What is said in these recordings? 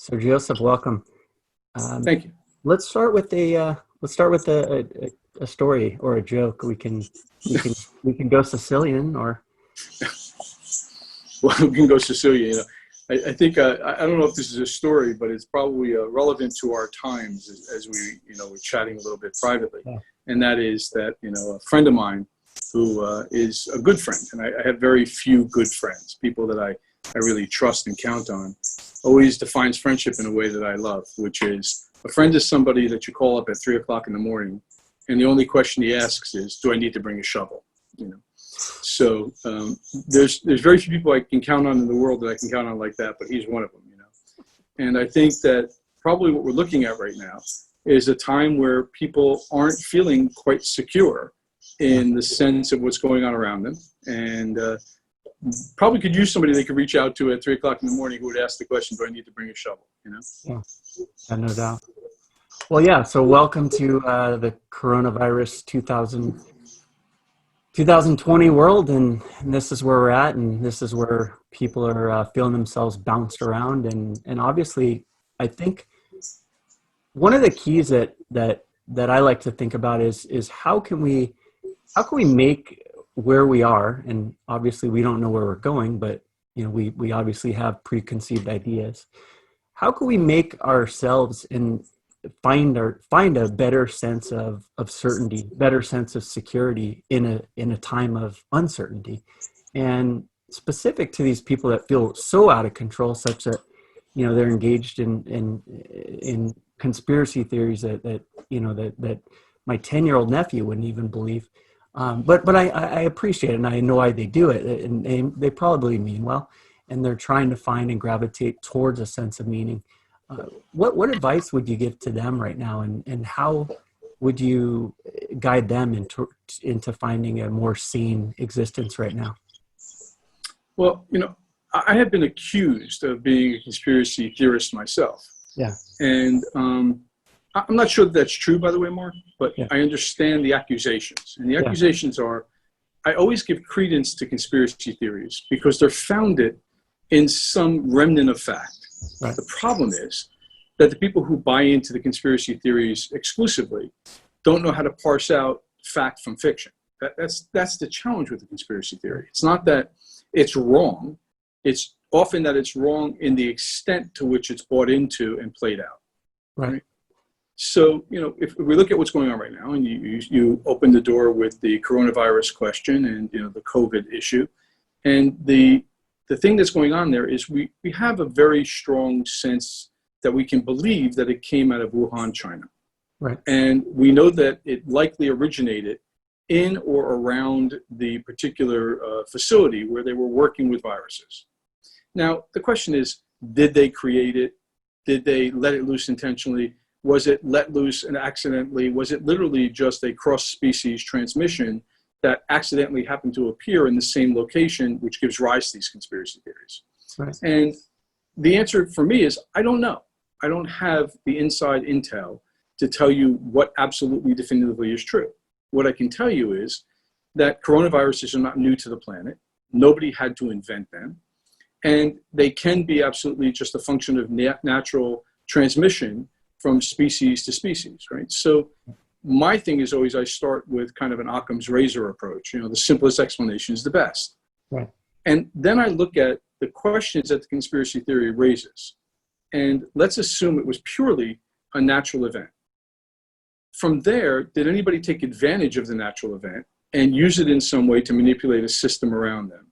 So Joseph, welcome. Thank you. Let's start with a story or a joke. We can go Sicilian or Well, we can go Cecilia. I think I don't know if this is a story, but it's probably relevant to our times as we we're chatting a little bit privately, yeah. and that is that a friend of mine who is a good friend, and I have very few good friends, people that I really trust and count on, always defines friendship in a way that I love, which is a friend is somebody that you call up at 3 o'clock in the morning, and the only question he asks is, "Do I need to bring a shovel?" So there's very few people I can count on in the world that I can count on like that, but he's one of them. And I think that probably what we're looking at right now is a time where people aren't feeling quite secure in the sense of what's going on around them, and probably could use somebody they could reach out to at 3 o'clock in the morning who would ask the question, "Do I need to bring a shovel?" Yeah, no doubt. Well, yeah. So welcome to the coronavirus 2020 world, and this is where we're at, and this is where people are feeling themselves bounced around, and obviously, I think one of the keys that I like to think about is how can we make where we are, and obviously we don't know where we're going, but we obviously have preconceived ideas. How can we make ourselves and find a better sense of certainty, better sense of security in a time of uncertainty? And specific to these people that feel so out of control, such that they're engaged in conspiracy theories that my 10-year-old nephew wouldn't even believe. But I appreciate it, and I know why they do it, and they probably mean well, and they're trying to find and gravitate towards a sense of meaning. What advice would you give to them right now, and how would you guide them into finding a more sane existence right now? Well, I have been accused of being a conspiracy theorist myself. Yeah. And I'm not sure that that's true, by the way, Mark, but Yeah. I understand the accusations. And the accusations are, I always give credence to conspiracy theories because they're founded in some remnant of fact. Right. The problem is that the people who buy into the conspiracy theories exclusively don't know how to parse out fact from fiction. That's the challenge with the conspiracy theory. It's not that it's wrong. It's often that it's wrong in the extent to which it's bought into and played out. Right. So, if we look at what's going on right now, and you open the door with the coronavirus question and, the COVID issue, and the thing that's going on there is we have a very strong sense that we can believe that it came out of Wuhan, China. Right. And we know that it likely originated in or around the particular facility where they were working with viruses. Now, the question is, did they create it? Did they let it loose intentionally? Was it let loose and accidentally? Was it literally just a cross-species transmission that accidentally happened to appear in the same location, which gives rise to these conspiracy theories? Right. And the answer for me is, I don't know. I don't have the inside intel to tell you what absolutely definitively is true. What I can tell you is that coronaviruses are not new to the planet. Nobody had to invent them. And they can be absolutely just a function of natural transmission from species to species, right? So my thing is always I start with kind of an Occam's razor approach. The simplest explanation is the best. Right. And then I look at the questions that the conspiracy theory raises. And let's assume it was purely a natural event. From there, did anybody take advantage of the natural event and use it in some way to manipulate a system around them,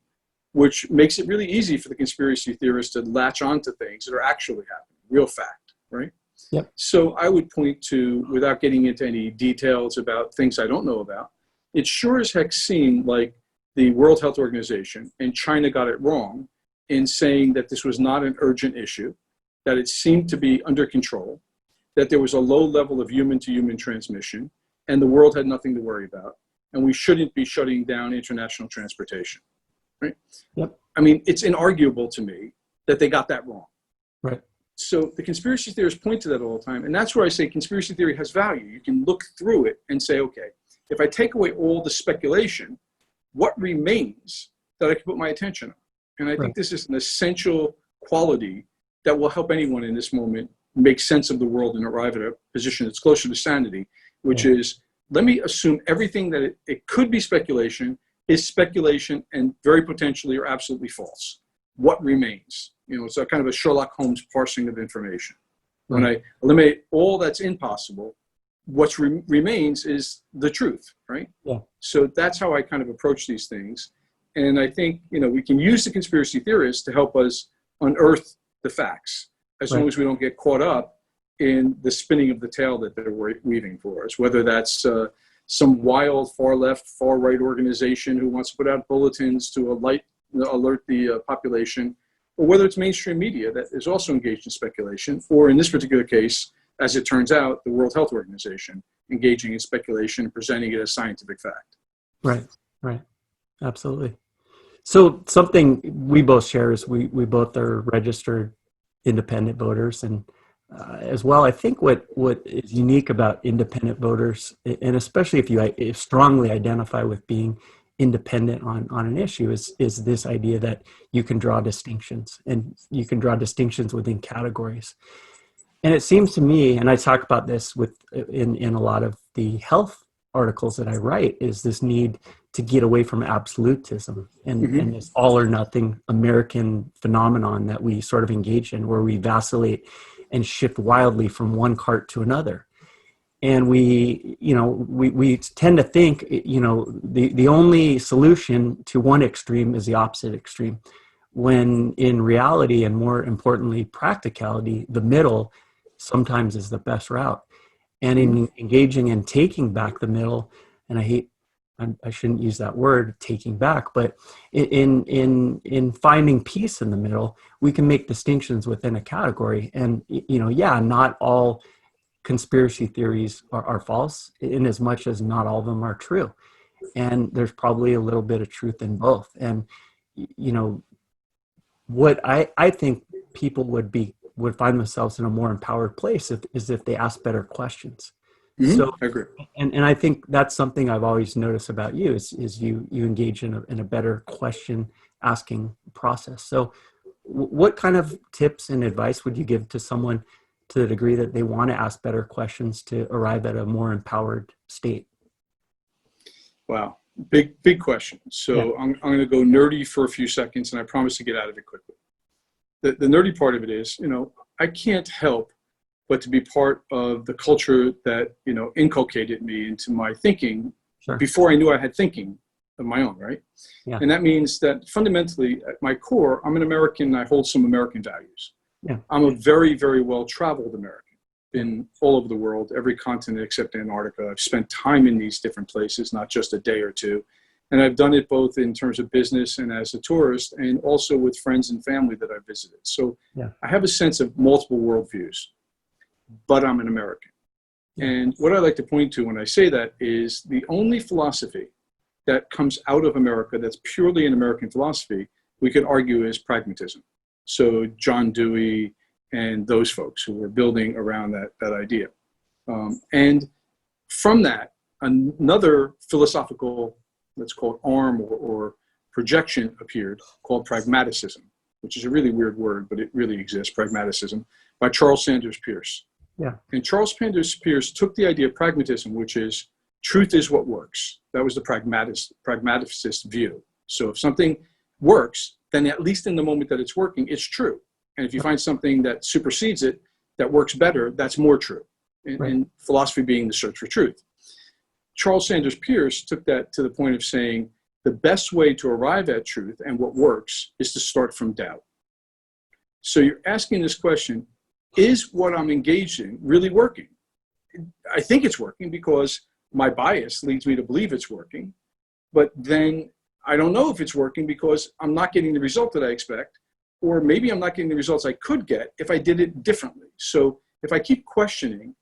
which makes it really easy for the conspiracy theorists to latch onto things that are actually happening, real fact, right? Yep. So I would point to, without getting into any details about things I don't know about, it sure as heck seemed like the World Health Organization and China got it wrong in saying that this was not an urgent issue, that it seemed to be under control, that there was a low level of human-to-human transmission, and the world had nothing to worry about, and we shouldn't be shutting down international transportation, right? Yep. I mean, it's inarguable to me that they got that wrong. Right. So the conspiracy theorists point to that all the time, and that's where I say conspiracy theory has value. You can look through it and say, okay, if I take away all the speculation, what remains that I can put my attention on? And I think this is an essential quality that will help anyone in this moment make sense of the world and arrive at a position that's closer to sanity, which is, let me assume everything that it could be speculation is speculation and very potentially or absolutely false. What remains? You know, it's a kind of a Sherlock Holmes parsing of information. When I eliminate all that's impossible, what remains is the truth, right? Yeah. So that's how I kind of approach these things. And I think, you know, we can use the conspiracy theorists to help us unearth the facts, as long as we don't get caught up in the spinning of the tale that they're weaving for us, whether that's some wild far left, far right organization who wants to put out bulletins to alert the population, or whether it's mainstream media that is also engaged in speculation, or in this particular case, as it turns out, the World Health Organization engaging in speculation and presenting it as scientific fact. Right, right. Absolutely. So something we both share is we both are registered independent voters. And as well, I think what is unique about independent voters, and especially if you strongly identify with being independent on an issue, is this idea that you can draw distinctions, and you can draw distinctions within categories. And it seems to me, and I talk about this in a lot of the health articles that I write, is this need to get away from absolutism and this all or nothing American phenomenon that we sort of engage in, where we vacillate and shift wildly from one cart to another. And we tend to think, the only solution to one extreme is the opposite extreme, when in reality, and more importantly, practicality, the middle sometimes is the best route. And in engaging in taking back the middle, and I shouldn't use that word, taking back, but in finding peace in the middle, we can make distinctions within a category. And, not all conspiracy theories are false, in as much as not all of them are true. And there's probably a little bit of truth in both. And, what I think people would find themselves in a more empowered place if they ask better questions. So I agree. And I think that's something I've always noticed about you is you engage in a better question asking process. So what kind of tips and advice would you give to someone to the degree that they want to ask better questions to arrive at a more empowered state? Wow. Big question. So I'm going to go nerdy for a few seconds, and I promise to get out of it quickly. The nerdy part of it is, I can't help but to be part of the culture that, inculcated me into my thinking before I knew I had thinking of my own, right? Yeah. And that means that fundamentally, at my core, I'm an American. I hold some American values. Yeah. I'm a very, very well-traveled American. Been all over the world, every continent except Antarctica. I've spent time in these different places, not just a day or two. And I've done it both in terms of business and as a tourist, and also with friends and family that I've visited. So I have a sense of multiple worldviews, but I'm an American. And what I like to point to when I say that is the only philosophy that comes out of America that's purely an American philosophy, we could argue, is pragmatism. So John Dewey and those folks who were building around that idea. And from that, another philosophical, let's call it arm or projection, appeared called pragmaticism, which is a really weird word, but it really exists, pragmaticism, by Charles Sanders Peirce. Yeah. And Charles Sanders Peirce took the idea of pragmatism, which is truth is what works. That was the pragmaticist view. So if something works, then at least in the moment that it's working, it's true. And if you find something that supersedes it, that works better, that's more true. And philosophy being the search for truth. Charles Sanders Peirce took that to the point of saying the best way to arrive at truth and what works is to start from doubt. So you're asking this question, is what I'm engaged in really working? I think it's working because my bias leads me to believe it's working, but then I don't know if it's working because I'm not getting the result that I expect, or maybe I'm not getting the results I could get if I did it differently. So if I keep questioning,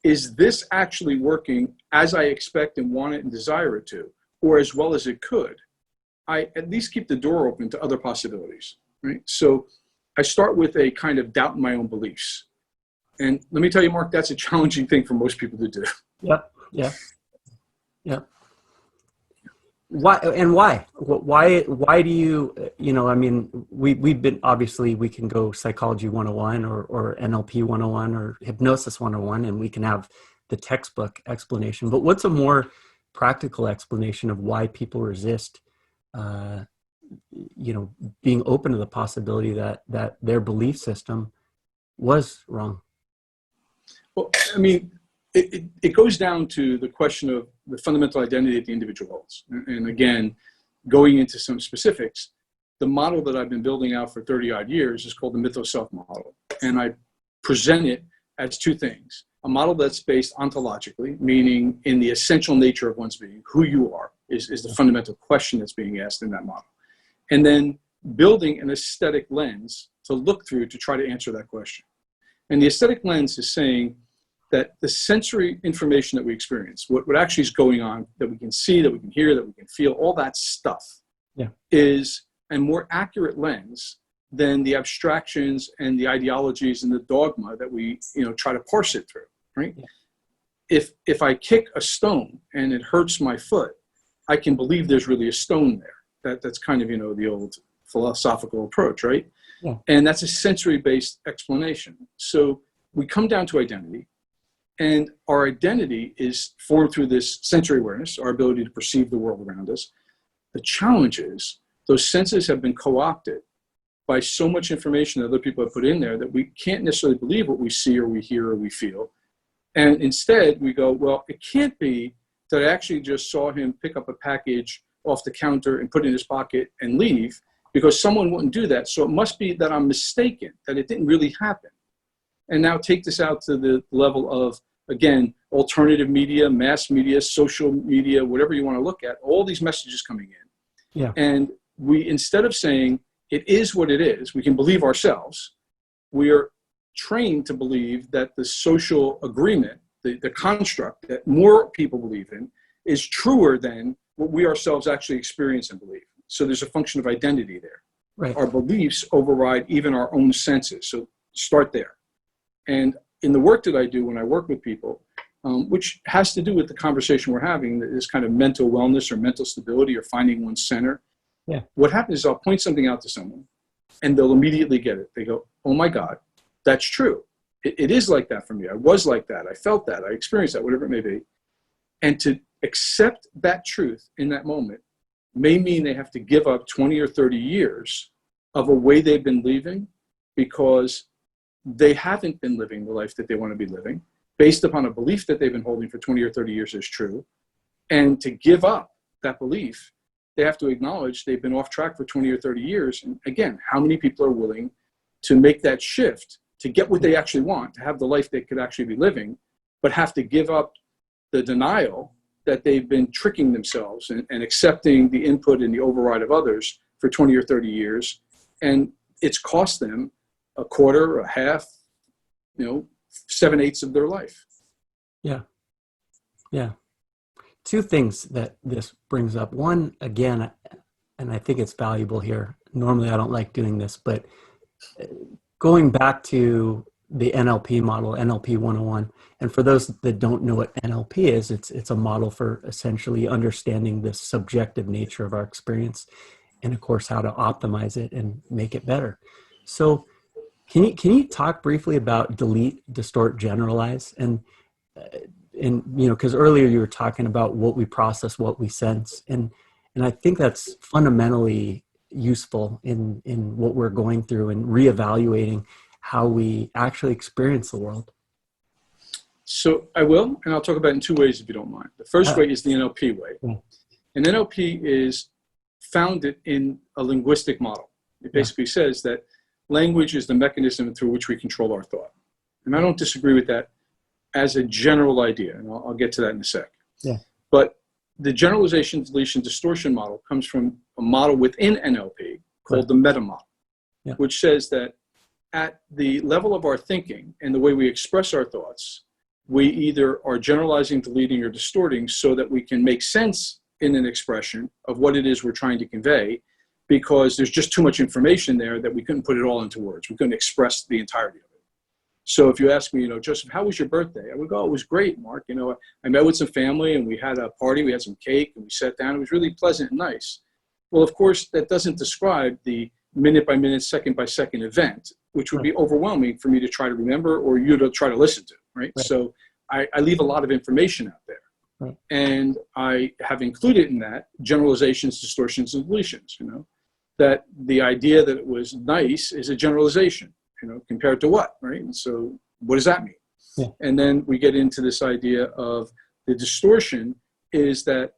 is this actually working as I expect and want it and desire it to, or as well as it could, I at least keep the door open to other possibilities, right? So I start with a kind of doubt in my own beliefs. And let me tell you, Mark, that's a challenging thing for most people to do. Yep. Yeah. Yeah. Why and why? Why do you, I mean, we've been, obviously we can go psychology 101 or NLP 101 or hypnosis 101, and we can have the textbook explanation. But what's a more practical explanation of why people resist, uh, being open to the possibility that their belief system was wrong? Well, I mean, it goes down to the question of the fundamental identity that the individual holds. And again, going into some specifics, the model that I've been building out for 30 odd years is called the myth of self model. And I present it as two things: a model that's based ontologically, meaning in the essential nature of one's being, who you are is the fundamental question that's being asked in that model. And then building an aesthetic lens to look through to try to answer that question. And the aesthetic lens is saying that the sensory information that we experience, what actually is going on, that we can see, that we can hear, that we can feel, all that stuff, is a more accurate lens than the abstractions and the ideologies and the dogma that we try to parse it through, right? Yeah. If I kick a stone and it hurts my foot, I can believe there's really a stone there. That's kind of the old philosophical approach, right? Yeah. And that's a sensory-based explanation. So we come down to identity. And our identity is formed through this sensory awareness, our ability to perceive the world around us. The challenge is those senses have been co-opted by so much information that other people have put in there that we can't necessarily believe what we see or we hear or we feel. And instead we go, well, it can't be that I actually just saw him pick up a package off the counter and put it in his pocket and leave, because someone wouldn't do that. So it must be that I'm mistaken, that it didn't really happen. And now take this out to the level of, again, alternative media, mass media, social media, whatever you want to look at, all these messages coming in. Yeah. And we, instead of saying it is what it is, we can believe ourselves, we are trained to believe that the social agreement, the construct that more people believe in, is truer than what we ourselves actually experience and believe. So there's a function of identity there. Right. Our beliefs override even our own senses. So start there. And in the work that I do when I work with people, which has to do with the conversation we're having, this kind of mental wellness or mental stability or finding one's center. Yeah. What happens is I'll point something out to someone and they'll immediately get it. They go, oh my God, that's true. It is like that for me. I was like that. I felt that. I experienced that, whatever it may be. And to accept that truth in that moment may mean they have to give up 20 or 30 years of a way they've been living, because they haven't been living the life that they want to be living based upon a belief that they've been holding for 20 or 30 years as true. And to give up that belief, they have to acknowledge they've been off track for 20 or 30 years. And again, how many people are willing to make that shift to get what they actually want, to have the life they could actually be living, but have to give up the denial that they've been tricking themselves and accepting the input and the override of others for 20 or 30 years. And it's cost them a quarter, a half, 7/8 of their life. Yeah. Yeah. Two things that this brings up. One, again, and I think it's valuable here. Normally I don't like doing this, but going back to the NLP model, NLP 101, and for those that don't know what NLP is, it's a model for essentially understanding the subjective nature of our experience and, of course, how to optimize it and make it better. So can you talk briefly about delete, distort, generalize? And because earlier you were talking about what we process, what we sense, and I think that's fundamentally useful in what we're going through and reevaluating how we actually experience the world. So I will, and I'll talk about it in two ways if you don't mind. The first way is the NLP way. Yeah. And NLP is founded in a linguistic model. It basically says that language is the mechanism through which we control our thought. And I don't disagree with that as a general idea, and I'll get to that in a sec. Yeah. But the generalization, deletion, distortion model comes from a model within NLP called the meta model, which says that at the level of our thinking and the way we express our thoughts, we either are generalizing, deleting, or distorting so that we can make sense in an expression of what it is we're trying to convey, because there's just too much information there that we couldn't put it all into words. We couldn't express the entirety of it. So if you ask me, Joseph, how was your birthday? I would go, oh, it was great, Mark. I met with some family and we had a party, we had some cake and we sat down. It was really pleasant and nice. Well, of course, that doesn't describe the minute by minute, second by second event, which would be overwhelming for me to try to remember or you to try to listen to, right? So I leave a lot of information out there. Right. And I have included in that generalizations, distortions, and deletions, that the idea that it was nice is a generalization, compared to what, right? And so what does that mean? Yeah. And then we get into this idea of the distortion is that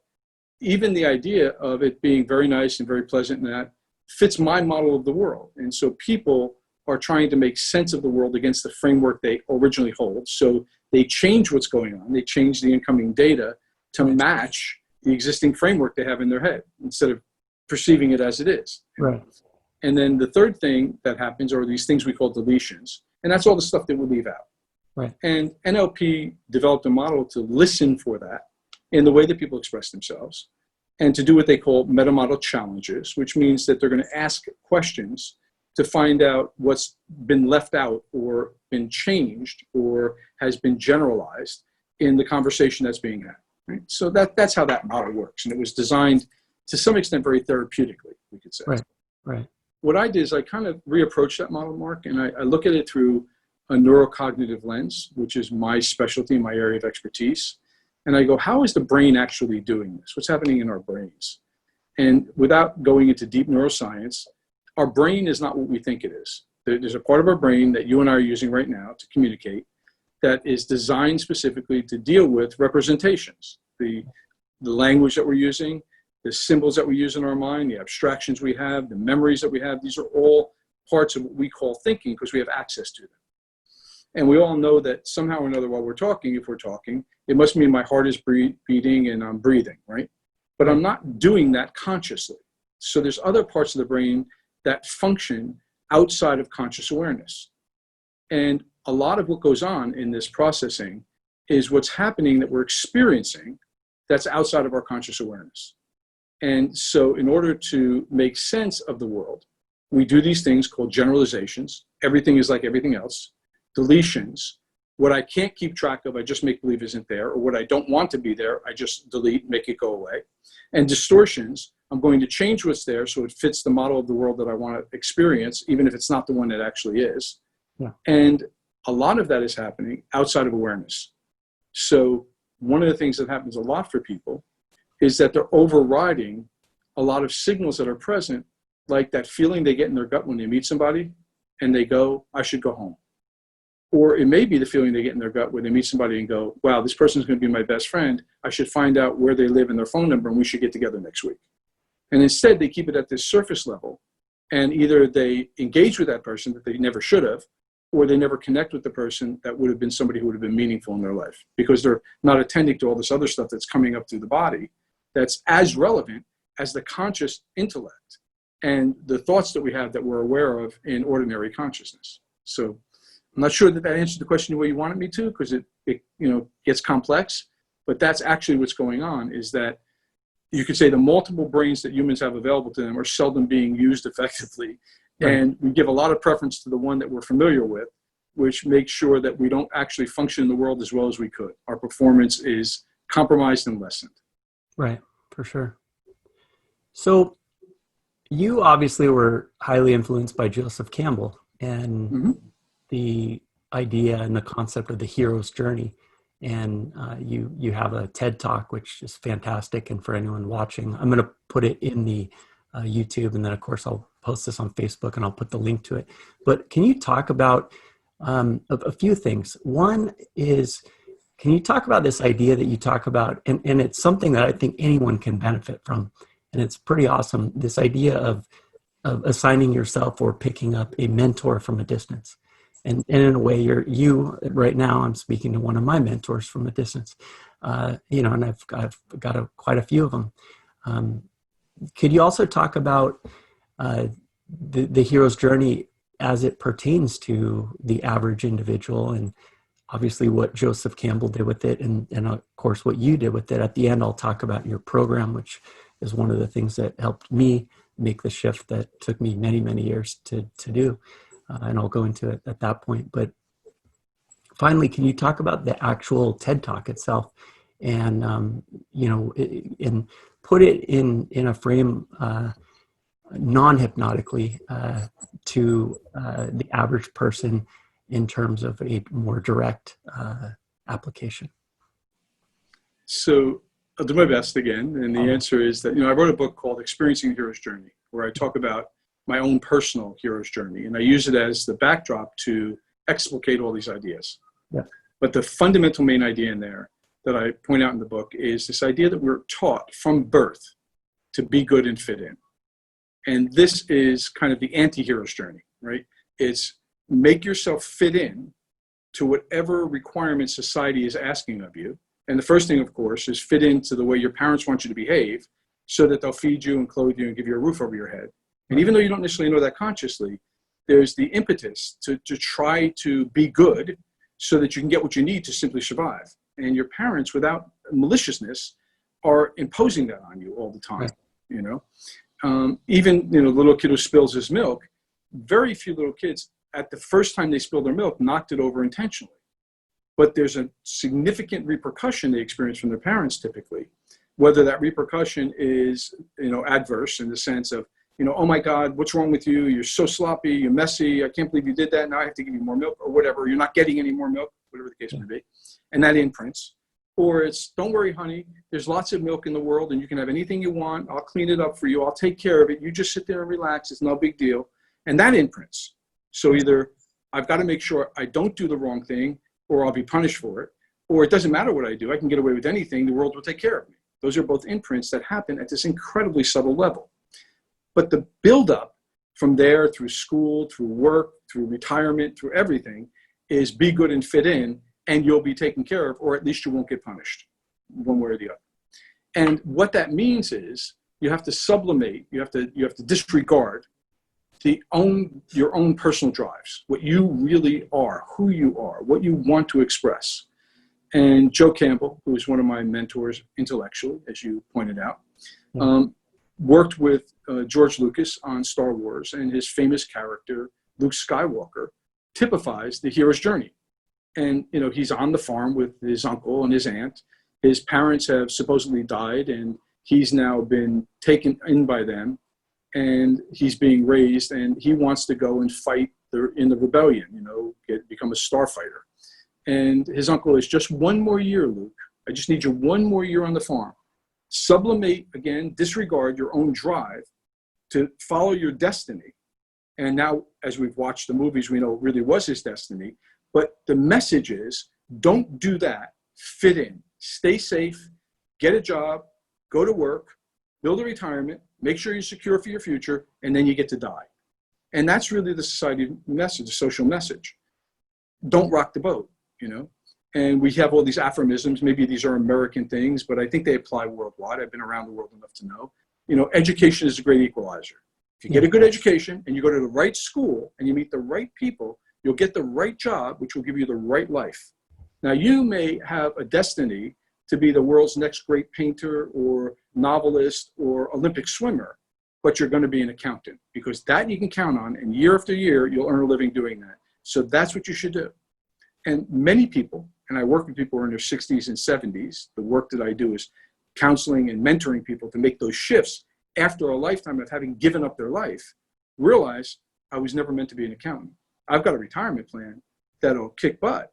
even the idea of it being very nice and very pleasant and that fits my model of the world. And so people are trying to make sense of the world against the framework they originally hold. So they change what's going on. They change the incoming data to match the existing framework they have in their head instead of perceiving it as it is. Right. And then the third thing that happens are these things we call deletions. And that's all the stuff that we leave out. Right. And NLP developed a model to listen for that in the way that people express themselves and to do what they call meta-model challenges, which means that they're going to ask questions to find out what's been left out or been changed or has been generalized in the conversation that's being had. Right? So that's how that model works. And it was designed to some extent very therapeutically, we could say. Right. Right. What I did is I kind of reapproached that model, Mark, and I look at it through a neurocognitive lens, which is my specialty, my area of expertise. And I go, how is the brain actually doing this? What's happening in our brains? And without going into deep neuroscience, our brain is not what we think it is. There's a part of our brain that you and I are using right now to communicate that is designed specifically to deal with representations, the language that we're using, the symbols that we use in our mind, the abstractions we have, the memories that we have. These are all parts of what we call thinking because we have access to them. And we all know that somehow or another while we're talking, if we're talking, it must mean my heart is beating and I'm breathing, right? But I'm not doing that consciously. So there's other parts of the brain that function outside of conscious awareness. And a lot of what goes on in this processing is what's happening that we're experiencing that's outside of our conscious awareness. And so in order to make sense of the world, we do these things called generalizations. Everything is like everything else. Deletions. What I can't keep track of, I just make believe isn't there. Or what I don't want to be there, I just delete, make it go away. And distortions, I'm going to change what's there so it fits the model of the world that I want to experience, even if it's not the one that actually is. Yeah. And a lot of that is happening outside of awareness. So one of the things that happens a lot for people is that they're overriding a lot of signals that are present, like that feeling they get in their gut when they meet somebody and they go, I should go home. Or it may be the feeling they get in their gut when they meet somebody and go, wow, this person's going to be my best friend. I should find out where they live and their phone number and we should get together next week. And instead they keep it at this surface level and either they engage with that person that they never should have, or they never connect with the person that would have been somebody who would have been meaningful in their life because they're not attending to all this other stuff that's coming up through the body that's as relevant as the conscious intellect and the thoughts that we have that we're aware of in ordinary consciousness. So I'm not sure that answered the question the way you wanted me to because it gets complex, but that's actually what's going on is that you could say the multiple brains that humans have available to them are seldom being used effectively. Right. And we give a lot of preference to the one that we're familiar with, which makes sure that we don't actually function in the world as well as we could. Our performance is compromised and lessened. Right, for sure. So you obviously were highly influenced by Joseph Campbell and the idea and the concept of the hero's journey. And you have a TED Talk, which is fantastic. And for anyone watching, I'm going to put it in the YouTube. And then, of course, I'll post this on Facebook and I'll put the link to it. But can you talk about a few things? One is, can you talk about this idea that you talk about? And it's something that I think anyone can benefit from. And it's pretty awesome. This idea of assigning yourself or picking up a mentor from a distance. And in a way, you right now, I'm speaking to one of my mentors from a distance, and I've got quite a few of them. Could you also talk about the hero's journey as it pertains to the average individual, and obviously what Joseph Campbell did with it, and of course what you did with it? At the end, I'll talk about your program, which is one of the things that helped me make the shift that took me many, many years to do. And I'll go into it at that point. But finally, can you talk about the actual TED Talk itself, and and put it in a frame non-hypnotically to the average person in terms of a more direct application? So I'll do my best again. And the answer is that, I wrote a book called Experiencing Hero's Journey, where I talk about my own personal hero's journey. And I use it as the backdrop to explicate all these ideas. Yeah. But the fundamental main idea in there that I point out in the book is this idea that we're taught from birth to be good and fit in. And this is kind of the anti-hero's journey, right? It's make yourself fit in to whatever requirements society is asking of you. And the first thing, of course, is fit into the way your parents want you to behave so that they'll feed you and clothe you and give you a roof over your head. And even though you don't necessarily know that consciously, there's the impetus to try to be good so that you can get what you need to simply survive. And your parents, without maliciousness, are imposing that on you all the time, Even, the little kid who spills his milk, very few little kids, at the first time they spill their milk, knocked it over intentionally. But there's a significant repercussion they experience from their parents typically, whether that repercussion is, adverse in the sense of, oh my God, what's wrong with you? You're so sloppy, you're messy, I can't believe you did that, now I have to give you more milk, or whatever, you're not getting any more milk, whatever the case may be. And that imprints. Or it's, don't worry, honey, there's lots of milk in the world and you can have anything you want, I'll clean it up for you, I'll take care of it, you just sit there and relax, it's no big deal. And that imprints. So either I've got to make sure I don't do the wrong thing, or I'll be punished for it, or it doesn't matter what I do, I can get away with anything, the world will take care of me. Those are both imprints that happen at this incredibly subtle level. But the buildup from there through school, through work, through retirement, through everything is be good and fit in, and you'll be taken care of, or at least you won't get punished one way or the other. And what that means is you have to sublimate, you have to disregard your own personal drives, what you really are, who you are, what you want to express. And Joe Campbell, who is one of my mentors intellectually, as you pointed out, worked with George Lucas on Star Wars, and his famous character, Luke Skywalker, typifies the hero's journey. And, he's on the farm with his uncle and his aunt. His parents have supposedly died, and he's now been taken in by them, and he's being raised, and he wants to go and fight in the rebellion, become a starfighter. And his uncle is, just one more year, Luke. I just need you one more year on the farm. Sublimate, again, disregard your own drive to follow your destiny. And now, as we've watched the movies, we know it really was his destiny. But the message is, don't do that. Fit in. Stay safe. Get a job. Go to work. Build a retirement. Make sure you're secure for your future. And then you get to die. And that's really the society message, the social message. Don't rock the boat, And we have all these aphorisms. Maybe these are American things, but I think they apply worldwide. I've been around the world enough to know. Education is a great equalizer. If you get a good education and you go to the right school and you meet the right people, you'll get the right job, which will give you the right life. Now, you may have a destiny to be the world's next great painter or novelist or Olympic swimmer, but you're going to be an accountant, because that you can count on, and year after year, you'll earn a living doing that. So that's what you should do. And many people, and I work with people who are in their 60s and 70s, the work that I do is counseling and mentoring people to make those shifts after a lifetime of having given up their life, realize I was never meant to be an accountant. I've got a retirement plan that'll kick butt,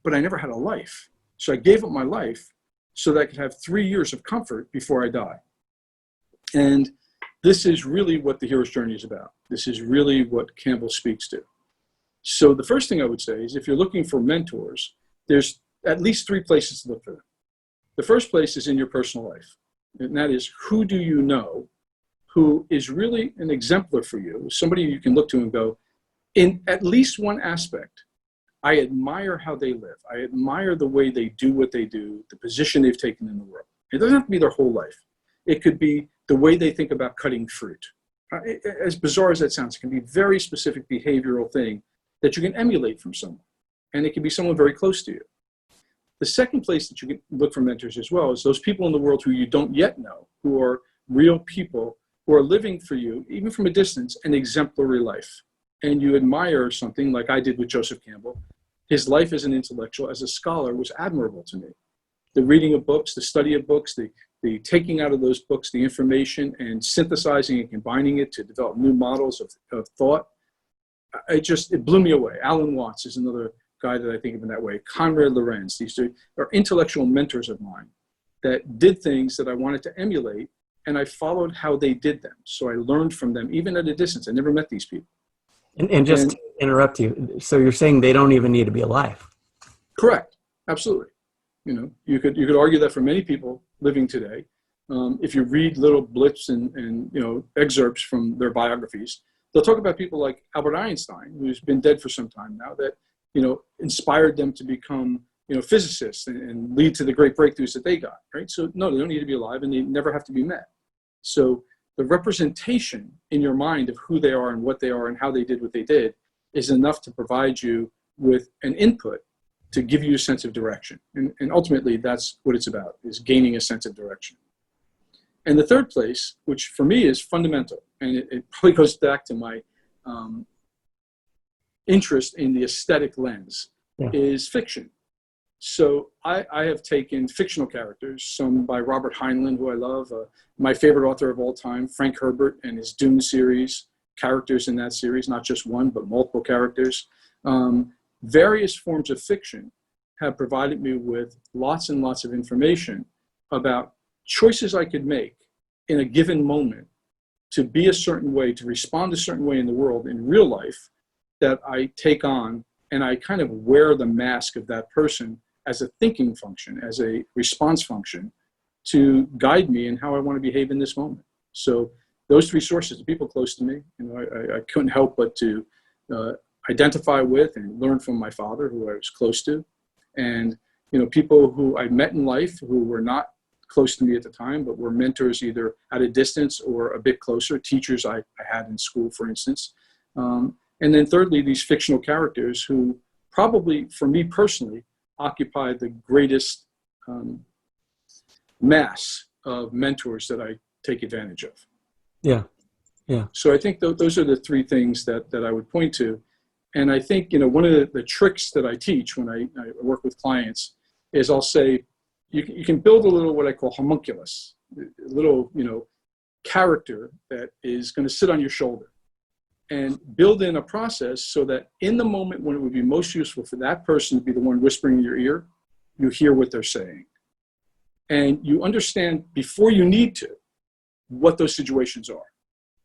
but I never had a life. So I gave up my life so that I could have 3 years of comfort before I die. And this is really what the hero's journey is about. This is really what Campbell speaks to. So the first thing I would say is, if you're looking for mentors, there's at least 3 places to look for them. The first place is in your personal life. And that is, who do you know who is really an exemplar for you, somebody you can look to and go, in at least one aspect, I admire how they live. I admire the way they do what they do, the position they've taken in the world. It doesn't have to be their whole life. It could be the way they think about cutting fruit. As bizarre as that sounds, it can be a very specific behavioral thing that you can emulate from someone. And it can be someone very close to you. The second place that you can look for mentors as well is those people in the world who you don't yet know, who are real people, who are living for you, even from a distance, an exemplary life. And you admire something like I did with Joseph Campbell, his life as an intellectual, as a scholar, was admirable to me. The reading of books, the study of books, the taking out of those books the information and synthesizing and combining it to develop new models of thought, it blew me away. Alan Watts is another guy that I think of in that way. Conrad Lorenz. These two are intellectual mentors of mine that did things that I wanted to emulate, and I followed how they did them. So I learned from them, even at a distance. I never met these people. And just to interrupt you, so you're saying they don't even need to be alive? Correct. Absolutely. You know, you could argue that for many people living today, if you read little blips and you know, excerpts from their biographies, they'll talk about people like Albert Einstein, who's been dead for some time now, that, you know, inspired them to become, you know, physicists and lead to the great breakthroughs that they got, right? So no, they don't need to be alive, and they never have to be met. So the representation in your mind of who they are and what they are and how they did what they did is enough to provide you with an input to give you a sense of direction. And ultimately, that's what it's about, is gaining a sense of direction. And the third place, which for me is fundamental, and it probably goes back to my interest in the aesthetic lens, is fiction. So I have taken fictional characters, some by Robert Heinlein, who I love, my favorite author of all time, Frank Herbert and his Dune series, characters in that series, not just one, but multiple characters. Various forms of fiction have provided me with lots and lots of information about choices I could make in a given moment to be a certain way, to respond a certain way in the world in real life, that I take on, and I kind of wear the mask of that person as a thinking function, as a response function, to guide me in how I want to behave in this moment. So those three sources, the people close to me, you know, I couldn't help but to identify with and learn from my father, who I was close to, and, you know, people who I met in life who were not close to me at the time, but were mentors either at a distance or a bit closer, teachers I had in school, for instance. And then thirdly, these fictional characters who probably, for me personally, occupy the greatest mass of mentors that I take advantage of. Yeah, yeah. So I think those are the three things that I would point to. And I think, you know, one of the tricks that I teach when I work with clients is I'll say, you can build a little what I call homunculus, a little, you know, character that is going to sit on your shoulder, and build in a process so that in the moment when it would be most useful for that person to be the one whispering in your ear, you hear what they're saying. And you understand before you need to what those situations are.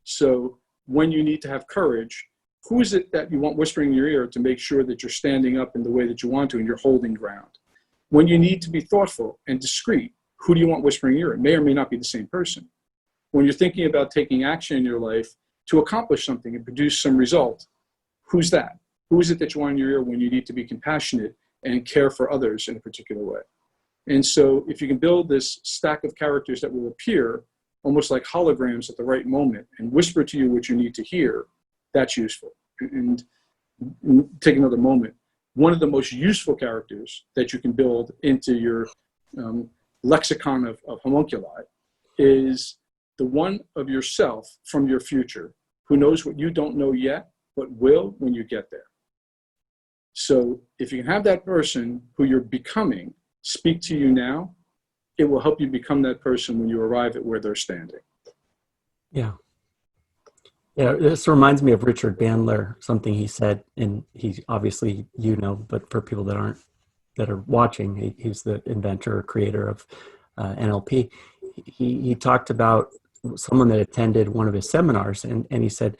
So when you need to have courage, who is it that you want whispering in your ear to make sure that you're standing up in the way that you want to and you're holding ground? When you need to be thoughtful and discreet, who do you want whispering in your ear? It may or may not be the same person. When you're thinking about taking action in your life to accomplish something and produce some result, who's that? Who is it that you want in your ear when you need to be compassionate and care for others in a particular way? And so if you can build this stack of characters that will appear almost like holograms at the right moment and whisper to you what you need to hear, that's useful. And take another moment. One of the most useful characters that you can build into your lexicon of homunculi is the one of yourself from your future, who knows what you don't know yet, but will when you get there. So if you can have that person who you're becoming speak to you now, it will help you become that person when you arrive at where they're standing. Yeah. Yeah, this reminds me of Richard Bandler, something he said, and he obviously, you know, but for people that are watching, he's the inventor or creator of NLP. He talked about someone that attended one of his seminars, and he said,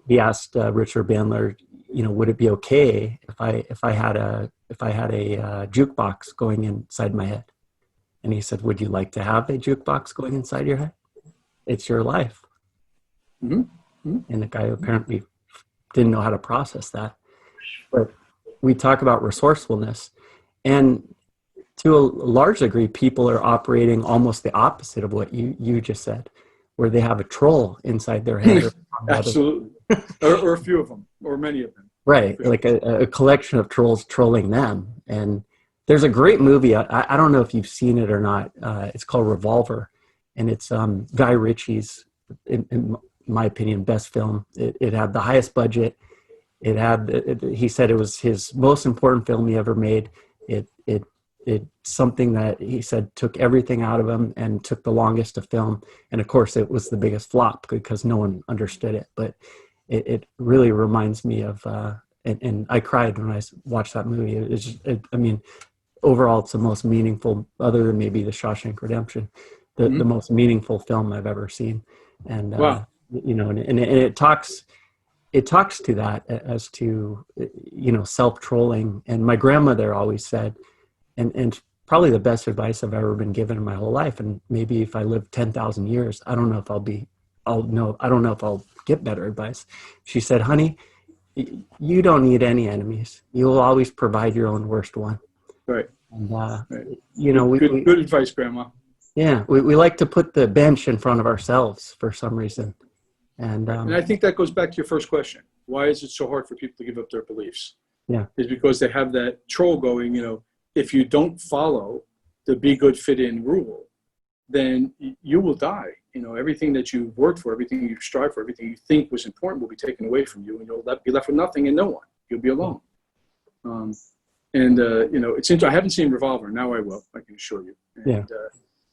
he asked Richard Bandler, you know, would it be okay if I had a jukebox going inside my head? And he said, would you like to have a jukebox going inside your head? It's your life. Mm-hmm. Mm-hmm. And the guy apparently didn't know how to process that. But we talk about resourcefulness, and to a large degree, people are operating almost the opposite of what you just said, where they have a troll inside their head. Absolutely. or a few of them, or many of them. Right, like a collection of trolls trolling them. And there's a great movie, I don't know if you've seen it or not, it's called Revolver, and it's Guy Ritchie's, in my opinion, best film. It had the highest budget. he said it was his most important film he ever made. It's something that he said took everything out of him and took the longest to film. And of course it was the biggest flop because no one understood it, but it really reminds me of, and I cried when I watched that movie. I mean, overall, it's the most meaningful, other than maybe The Shawshank Redemption, the most meaningful film I've ever seen. And, Wow. and it talks to that as to, self-trolling. And my grandmother always said, and probably the best advice I've ever been given in my whole life. And maybe if I live 10,000 years, I don't know if I don't know if I'll get better advice. She said, honey, you don't need any enemies. You'll always provide your own worst one. Right. And, Right. good advice, Grandma. Yeah. We like to put the bench in front of ourselves for some reason. And I think that goes back to your first question. Why is it so hard for people to give up their beliefs? Yeah. Is because they have that troll going, if you don't follow the be good, fit in rule, then you will die. Everything that you've worked for, everything you've strived for, everything you think was important will be taken away from you, and you'll be left with nothing and no one. You'll be alone. It's interesting. I haven't seen Revolver. Now I will, I can assure you. And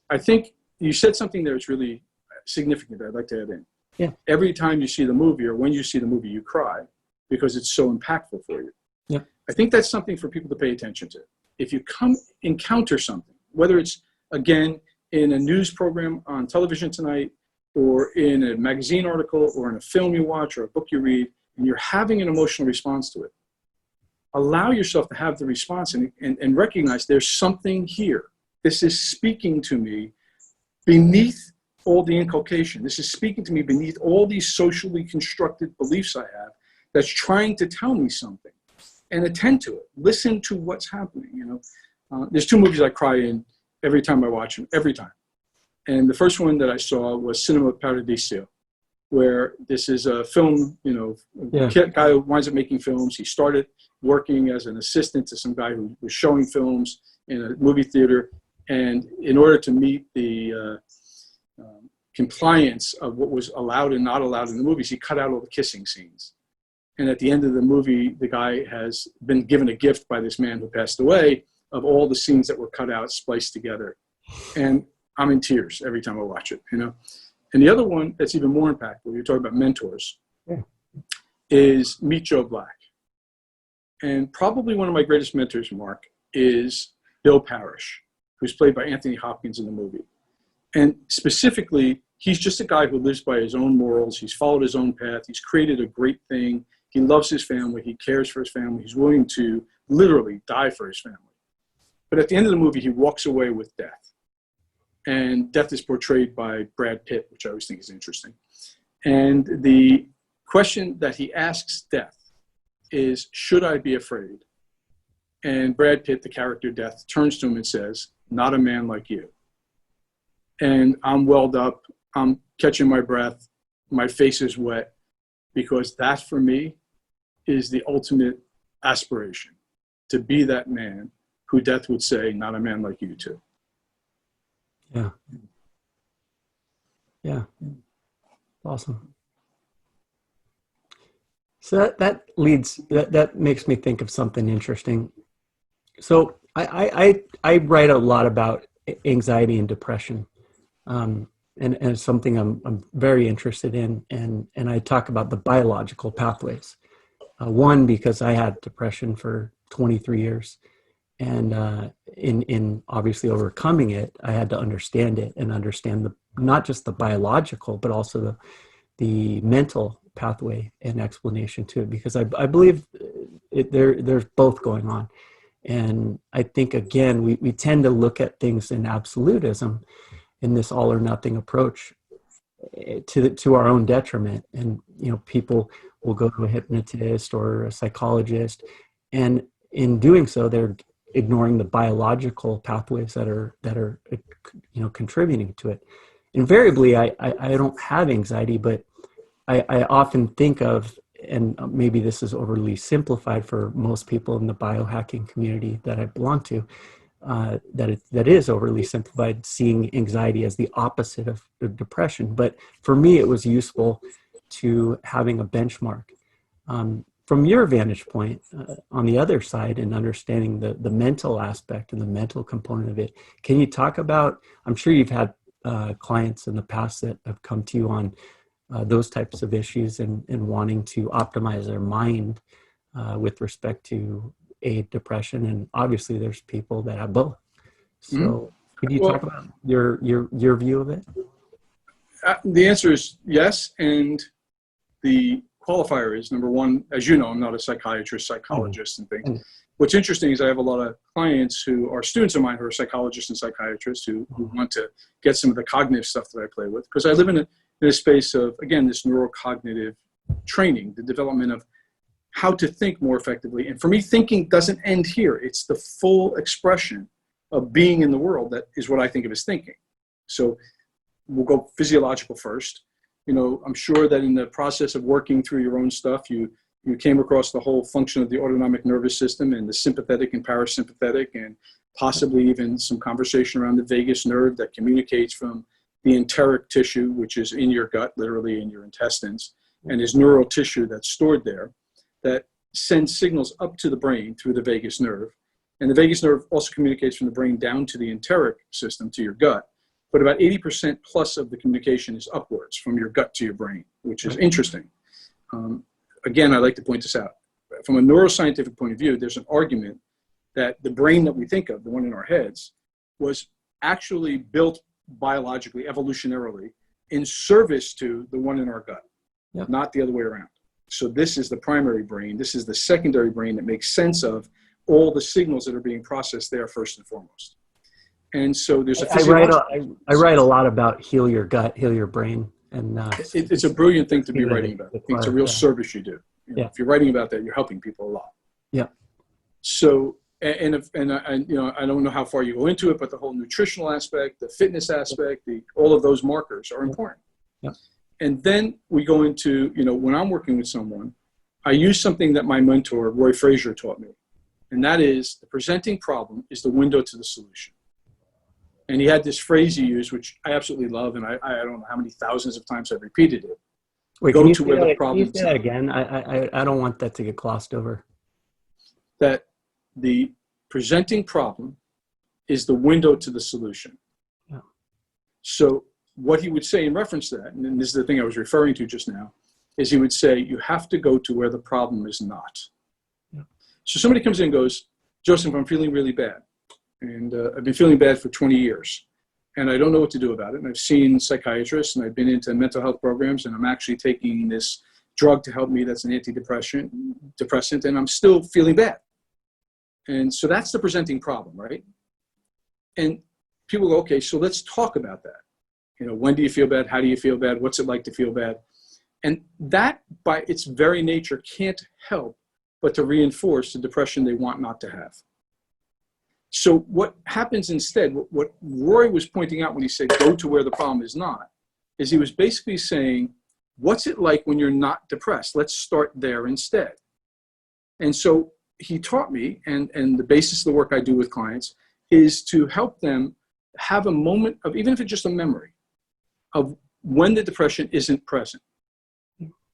I think you said something there that's really significant that I'd like to add in. Yeah. Every time you see the movie or when you see the movie, you cry because it's so impactful for you. Yeah. I think that's something for people to pay attention to. If you encounter something, whether it's, again, in a news program on television tonight, or in a magazine article, or in a film you watch, or a book you read, and you're having an emotional response to it, allow yourself to have the response and recognize there's something here. This is speaking to me beneath all the inculcation. This is speaking to me beneath all these socially constructed beliefs I have that's trying to tell me something. And attend to it. Listen to what's happening. There's two movies I cry in every time I watch them, every time. And the first one that I saw was Cinema Paradiso, where this is a film, guy who winds up making films. He started working as an assistant to some guy who was showing films in a movie theater. And in order to meet the compliance of what was allowed and not allowed in the movies, he cut out all the kissing scenes. And at the end of the movie, the guy has been given a gift by this man who passed away of all the scenes that were cut out, spliced together. And I'm in tears every time I watch it, And the other one that's even more impactful, you're talking about mentors, is Meet Joe Black. And probably one of my greatest mentors, Mark, is Bill Parrish, who's played by Anthony Hopkins in the movie. And specifically, he's just a guy who lives by his own morals. He's followed his own path. He's created a great thing. He loves his family. He cares for his family. He's willing to literally die for his family. But at the end of the movie, he walks away with death. And death is portrayed by Brad Pitt, which I always think is interesting. And the question that he asks death is, should I be afraid? And Brad Pitt, the character Death, turns to him and says, not a man like you. And I'm welled up. I'm catching my breath. My face is wet, because that for me is the ultimate aspiration, to be that man who Death would say, not a man like you too. Yeah. Yeah. Awesome. So that makes me think of something interesting. So I write a lot about anxiety and depression. And it's something I'm very interested in. And I talk about the biological pathways. One, because I had depression for 23 years. And in obviously overcoming it, I had to understand it and understand not just the biological, but also the mental pathway and explanation to it, because I believe there's both going on. And I think, again, we tend to look at things in absolutism, in this all or nothing approach, to our own detriment. And people will go to a hypnotist or a psychologist, and in doing so, they're ignoring the biological pathways that are contributing to it. Invariably, I don't have anxiety, but I often think of, and maybe this is overly simplified for most people in the biohacking community that I belong to, that is overly simplified, seeing anxiety as the opposite of depression. But for me, it was useful to having a benchmark. from your vantage point, on the other side, and understanding the mental aspect and the mental component of it, can you talk about, I'm sure you've had clients in the past that have come to you on those types of issues and wanting to optimize their mind with respect to depression, and obviously there's people that have both. Mhm. So could you talk Well, about your view of it? the answer is yes, and the qualifier is, number one, as you know, I'm not a psychiatrist, psychologist, and things. Mhm. What's interesting is I have a lot of clients who are students of mine who are psychologists and psychiatrists who want to get some of the cognitive stuff that I play with, because I live in a space of, again, this neurocognitive training, the development of how to think more effectively. And for me, thinking doesn't end here. It's the full expression of being in the world that is what I think of as thinking. So we'll go physiological first. You know, I'm sure that in the process of working through your own stuff, you came across the whole function of the autonomic nervous system and the sympathetic and parasympathetic, and possibly even some conversation around the vagus nerve that communicates from the enteric tissue, which is in your gut, literally in your intestines, and is neural tissue that's stored there, that sends signals up to the brain through the vagus nerve. And the vagus nerve also communicates from the brain down to the enteric system, to your gut. But about 80% plus of the communication is upwards from your gut to your brain, which is interesting. Again, I like to point this out. From a neuroscientific point of view, there's an argument that the brain that we think of, the one in our heads, was actually built biologically, evolutionarily, in service to the one in our gut, not the other way around. So this is the primary brain. This is the secondary brain that makes sense of all the signals that are being processed there first and foremost. And so there's a physiological... I write a lot about heal your gut, heal your brain. And it's a brilliant thing to be writing about. I think it's a real service you do. You know, if you're writing about that, you're helping people a lot. Yeah. So, and you know, I don't know how far you go into it, but the whole nutritional aspect, the fitness aspect, all of those markers are important. Yeah. And then we go into, you know, when I'm working with someone, I use something that my mentor, Roy Frazier, taught me. And that is, the presenting problem is the window to the solution. And he had this phrase he used, which I absolutely love, and I don't know how many thousands of times I've repeated it. Wait, Go to where the problem is. Can you say that again? I don't want that to get glossed over. That the presenting problem is the window to the solution. Yeah. So what he would say in reference to that, and this is the thing I was referring to just now, is he would say, you have to go to where the problem is not. Yeah. So somebody comes in and goes, Joseph, I'm feeling really bad. And I've been feeling bad for 20 years. And I don't know what to do about it. And I've seen psychiatrists, and I've been into mental health programs, and I'm actually taking this drug to help me that's an antidepressant, and I'm still feeling bad. And so that's the presenting problem, right? And people go, okay, so let's talk about that. You know, when do you feel bad? How do you feel bad? What's it like to feel bad? And that, by its very nature, can't help but to reinforce the depression they want not to have. So what happens instead, what Roy was pointing out when he said, go to where the problem is not, is he was basically saying, what's it like when you're not depressed? Let's start there instead. And so he taught me, and the basis of the work I do with clients is to help them have a moment of, even if it's just a memory, of when the depression isn't present.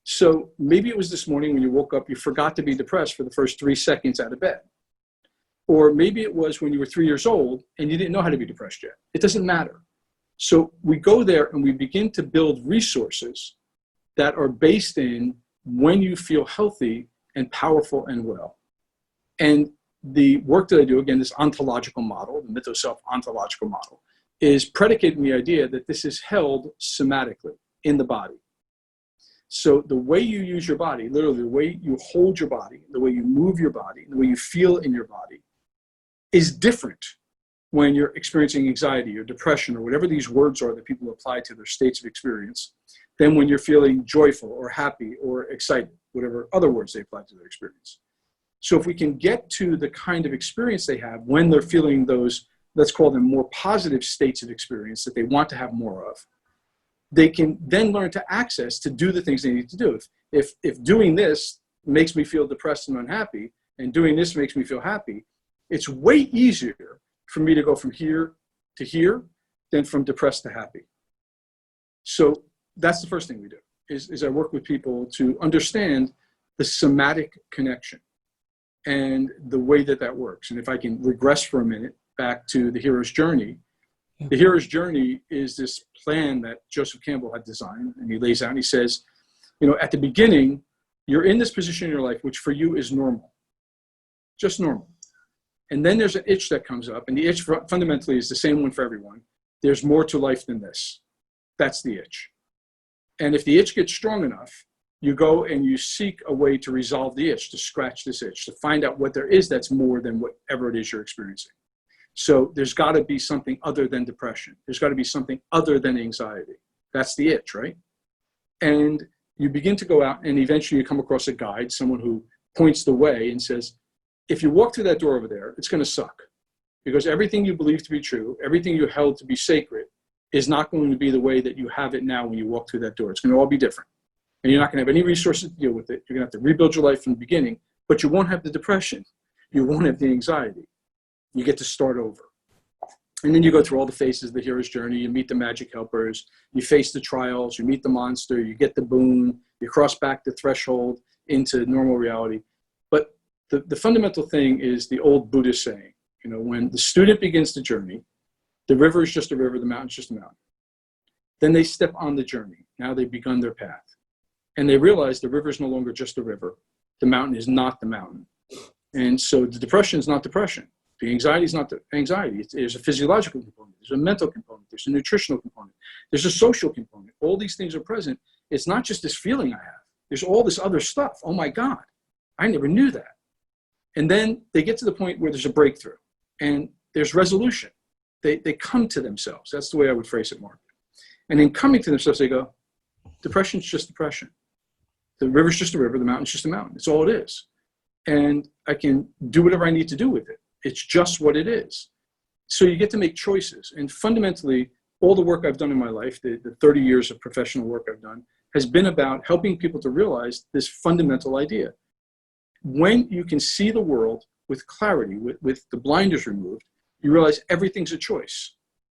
So maybe it was this morning when you woke up, you forgot to be depressed for the first 3 seconds out of bed. Or maybe it was when you were 3 years old and you didn't know how to be depressed yet. It doesn't matter. So we go there and we begin to build resources that are based in when you feel healthy and powerful and well. And the work that I do, again, this ontological model, the myth-self ontological model, is predicated on the idea that this is held somatically in the body. So the way you use your body, literally the way you hold your body, the way you move your body, the way you feel in your body, is different when you're experiencing anxiety or depression or whatever these words are that people apply to their states of experience than when you're feeling joyful or happy or excited, whatever other words they apply to their experience. So if we can get to the kind of experience they have when they're feeling those, let's call them more positive states of experience that they want to have more of, they can then learn to access to do the things they need to do. If doing this makes me feel depressed and unhappy, and doing this makes me feel happy, it's way easier for me to go from here to here than from depressed to happy. So that's the first thing we do, is I work with people to understand the somatic connection and the way that that works. And if I can regress for a minute back to the hero's journey, the hero's journey is this plan that Joseph Campbell had designed, and he lays out and he says, at the beginning, you're in this position in your life, which for you is normal, just normal. And then there's an itch that comes up, and the itch fundamentally is the same one for everyone. There's more to life than this. That's the itch. And if the itch gets strong enough, you go and you seek a way to resolve the itch, to scratch this itch, to find out what there is that's more than whatever it is you're experiencing. So there's got to be something other than depression. There's got to be something other than anxiety. That's the itch, right? And you begin to go out, and eventually you come across a guide, someone who points the way and says, if you walk through that door over there, it's going to suck, because everything you believe to be true, everything you held to be sacred, is not going to be the way that you have it now when you walk through that door. It's going to all be different. And you're not going to have any resources to deal with it. You're going to have to rebuild your life from the beginning, but you won't have the depression. You won't have the anxiety. You get to start over. And then you go through all the phases of the hero's journey. You meet the magic helpers. You face the trials. You meet the monster. You get the boon. You cross back the threshold into normal reality. But the fundamental thing is the old Buddhist saying, when the student begins the journey, the river is just a river, the mountain is just a mountain. Then they step on the journey. Now they've begun their path. And they realize the river is no longer just a river. The mountain is not the mountain. And so the depression is not depression. The anxiety is not the anxiety. There's a physiological component. There's a mental component. There's a nutritional component. There's a social component. All these things are present. It's not just this feeling I have. There's all this other stuff. Oh my God, I never knew that. And then they get to the point where there's a breakthrough and there's resolution. They come to themselves. That's the way I would phrase it, Mark. And in coming to themselves, they go, depression's just depression. The river's just a river. The mountain's just a mountain. It's all it is. And I can do whatever I need to do with it. It's just what it is. So you get to make choices. And fundamentally, all the work I've done in my life, the 30 years of professional work I've done, has been about helping people to realize this fundamental idea. When you can see the world with clarity, with the blinders removed, you realize everything's a choice.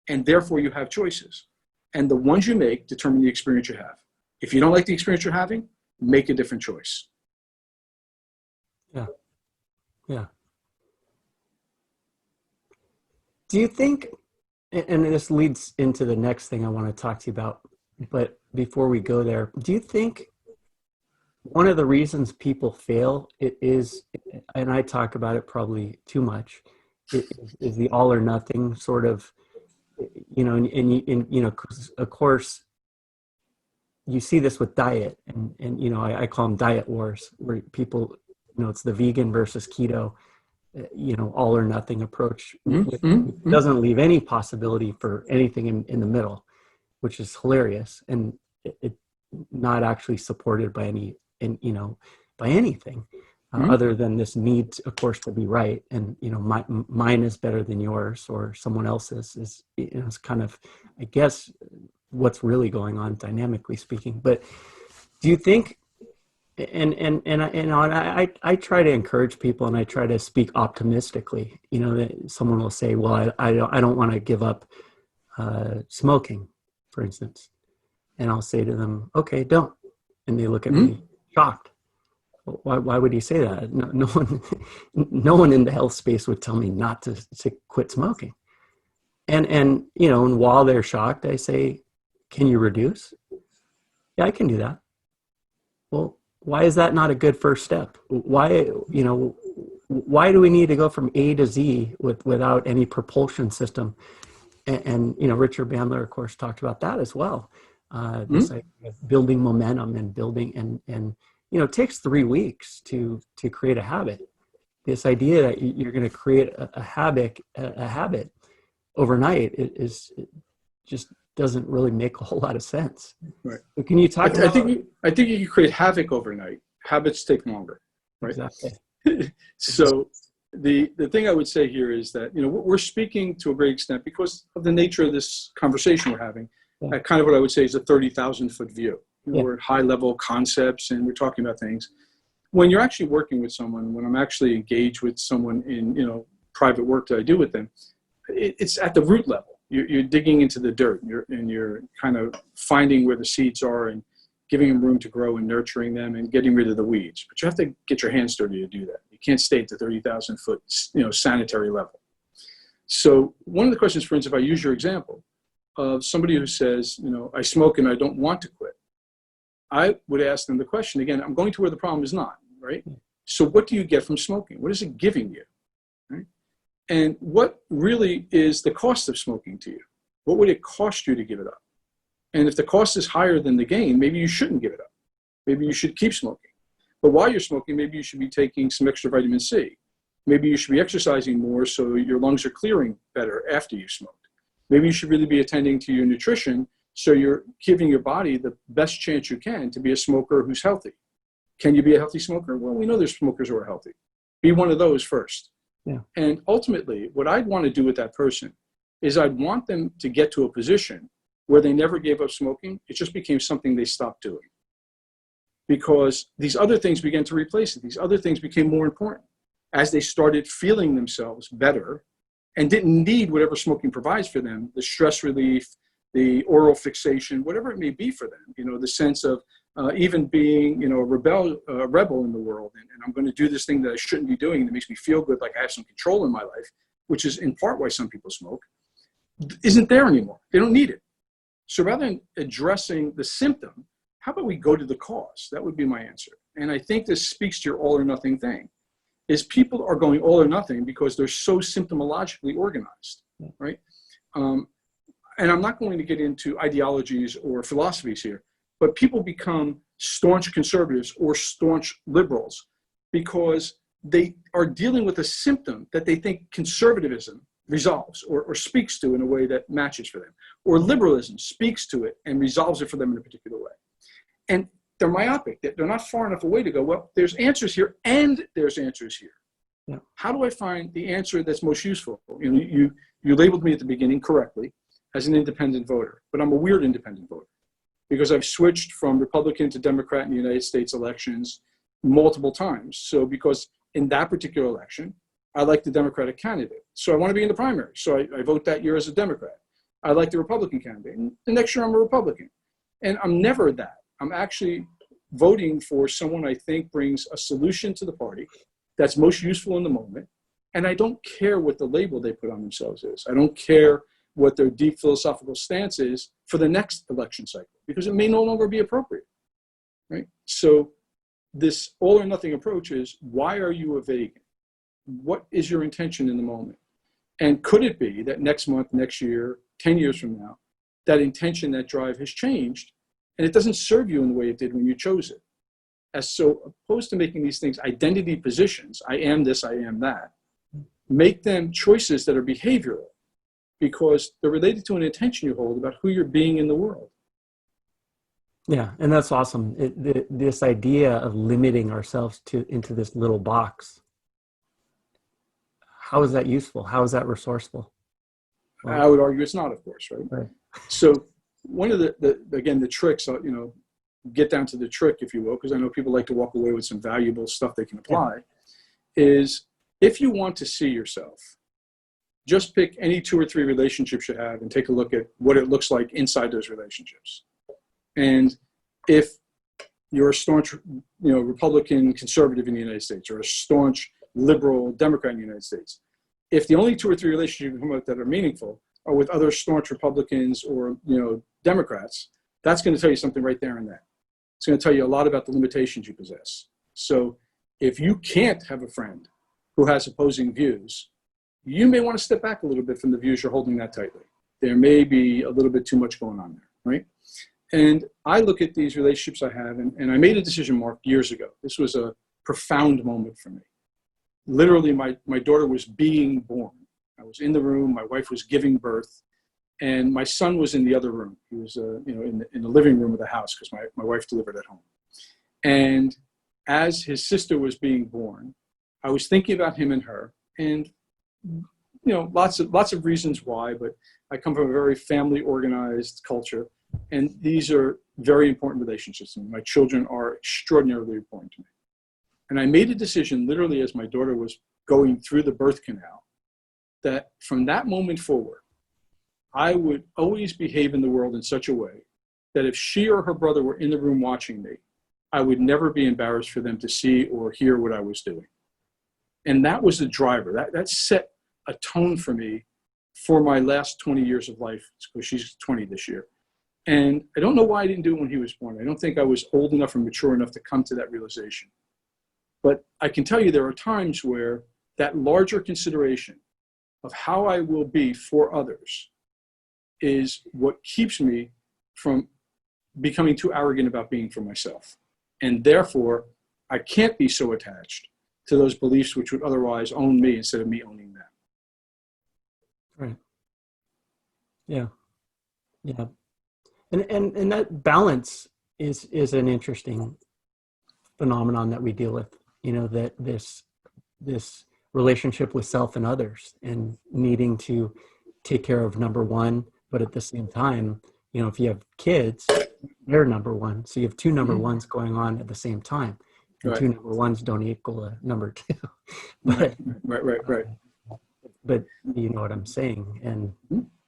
And therefore you have choices. And the ones you make determine the experience you have. If you don't like the experience you're having, make a different choice. Yeah. Yeah. Do you think, and this leads into the next thing I want to talk to you about, but before we go there, do you think one of the reasons people fail is, and I talk about it probably too much, is the all or nothing sort of, and of course, you see this with diet, and I call them diet wars, where people, it's the vegan versus keto, all or nothing approach. It doesn't leave any possibility for anything in the middle, which is hilarious, and it not actually supported by by anything other than this need, of course, to be right. And mine is better than yours, or someone else's is it's kind of, I guess, what's really going on dynamically speaking. But do you think? And I try to encourage people, and I try to speak optimistically. That someone will say, "Well, I don't want to give up smoking," for instance, and I'll say to them, "Okay, don't." And they look at me shocked. Why would he say that? No one in the health space would tell me not to quit smoking. And while they're shocked, I say, "Can you reduce?" "Yeah, I can do that." Well, why is that not a good first step? Why do we need to go from A to Z without any propulsion system? And Richard Bandler, of course, talked about that as well. This idea of building momentum and building, and it takes 3 weeks to create a habit. This idea that you're going to create a habit overnight is just doesn't really make a whole lot of sense. Right. So can you talk about? I think you can create havoc overnight. Habits take longer, right? Exactly. So the thing I would say here is that, we're speaking to a great extent because of the nature of this conversation we're having. Yeah. Kind of what I would say is a 30,000-foot view. Yeah. We're at high level concepts and we're talking about things. When you're actually working with someone, when I'm actually engaged with someone in, private work that I do with them, it's at the root level. You're digging into the dirt, you're kind of finding where the seeds are and giving them room to grow and nurturing them and getting rid of the weeds. But you have to get your hands dirty to do that. You can't stay at the 30,000 foot, sanitary level. So one of the questions, for instance, if I use your example of somebody who says, I smoke and I don't want to quit, I would ask them the question again. I'm going to where the problem is not, right? So what do you get from smoking? What is it giving you, right? And what really is the cost of smoking to you? What would it cost you to give it up? And if the cost is higher than the gain, maybe you shouldn't give it up. Maybe you should keep smoking. But while you're smoking, maybe you should be taking some extra vitamin C. Maybe you should be exercising more so your lungs are clearing better after you smoked. Maybe you should really be attending to your nutrition so you're giving your body the best chance you can to be a smoker who's healthy. Can you be a healthy smoker? Well, we know there's smokers who are healthy. Be one of those first. Yeah. And ultimately, what I'd want to do with that person is I'd want them to get to a position where they never gave up smoking. It just became something they stopped doing. Because these other things began to replace it. These other things became more important as they started feeling themselves better and didn't need whatever smoking provides for them, the stress relief, the oral fixation, whatever it may be for them, the sense of even being, a rebel in the world. And I'm going to do this thing that I shouldn't be doing that makes me feel good, like I have some control in my life, which is in part why some people smoke, isn't there anymore. They don't need it. So rather than addressing the symptom, how about we go to the cause? That would be my answer. And I think this speaks to your all or nothing thing, is people are going all or nothing because they're so symptomologically organized, right? And I'm not going to get into ideologies or philosophies here, but people become staunch conservatives or staunch liberals because they are dealing with a symptom that they think conservatism resolves or speaks to in a way that matches for them, or liberalism speaks to it and resolves it for them in a particular way. And they're myopic. They're not far enough away to go, well, there's answers here and there's answers here. Yeah. How do I find the answer that's most useful? You labeled me at the beginning correctly as an independent voter, but I'm a weird independent voter because I've switched from Republican to Democrat in the United States elections multiple times. So because in that particular election, I like the Democratic candidate. So I want to be in the primary. So I vote that year as a Democrat. I like the Republican candidate. And the next year I'm a Republican. And I'm never that. I'm actually voting for someone I think brings a solution to the party that's most useful in the moment. And I don't care what the label they put on themselves is. I don't care what their deep philosophical stance is for the next election cycle, because it may no longer be appropriate, right? So this all or nothing approach is, why are you a vegan? What is your intention in the moment? And could it be that next month, next year, 10 years from now, that intention, that drive has changed and it doesn't serve you in the way it did when you chose it? As so opposed to making these things identity positions, I am this, I am that, make them choices that are behavioral because they're related to an intention you hold about who you're being in the world. Yeah, and that's awesome. This idea of limiting ourselves into this little box, how is that useful? How is that resourceful? I would argue it's not, of course, right? Right. So one of the tricks, get down to the trick, if you will, because I know people like to walk away with some valuable stuff they can apply, is if you want to see yourself, just pick any 2 or 3 relationships you have and take a look at what it looks like inside those relationships. And if you're a staunch, Republican conservative in the United States, or a staunch liberal Democrat in the United States, if the only 2 or 3 relationships you come up that are meaningful are with other staunch Republicans or Democrats, that's going to tell you something right there and then. It's going to tell you a lot about the limitations you possess. So if you can't have a friend who has opposing views, you may want to step back a little bit from the views you're holding that tightly. There may be a little bit too much going on there, right? And I look at these relationships I have, and I made a decision, Mark, years ago. This was a profound moment for me. Literally, my daughter was being born. I was in the room, my wife was giving birth, and my son was in the other room. He was in the living room of the house because my wife delivered at home. And as his sister was being born, I was thinking about him and her, and lots of reasons why, but I come from a very family organized culture, and these are very important relationships to me. My children are extraordinarily important to me. And I made a decision literally as my daughter was going through the birth canal, that from that moment forward, I would always behave in the world in such a way that if she or her brother were in the room watching me, I would never be embarrassed for them to see or hear what I was doing. And that was the driver. That set a tone for me for my last 20 years of life, because she's 20 this year. And I don't know why I didn't do it when he was born. I don't think I was old enough or mature enough to come to that realization. But I can tell you there are times where that larger consideration of how I will be for others is what keeps me from becoming too arrogant about being for myself. And therefore, I can't be so attached to those beliefs which would otherwise own me instead of me owning them. Right. Yeah. Yeah. And that balance is an interesting phenomenon that we deal with, you know, that this relationship with self and others, and needing to take care of number one, but at the same time, you know, if you have kids, they're number one. So you have two number ones going on at the same time. And two number ones don't equal a number two. But, right. But you know what I'm saying. And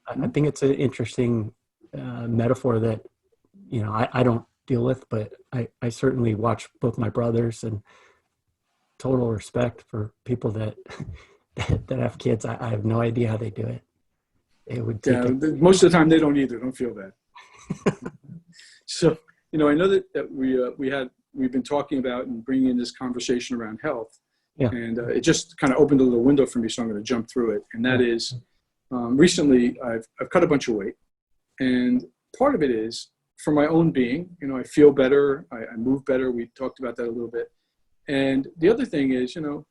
I think it's an interesting metaphor that, you know, I don't deal with, but I certainly watch both my brothers, and total respect for people that that have kids. I have no idea how they do it. It would take most of the time they don't either. Don't feel bad. So, you know, I know that we've been talking about and bringing in this conversation around health. Yeah. And it just kind of opened a little window for me, so I'm going to jump through it. And that is, recently I've cut a bunch of weight, and part of it is for my own being. You know, I feel better, I move better. We talked about that a little bit. And the other thing is, you know,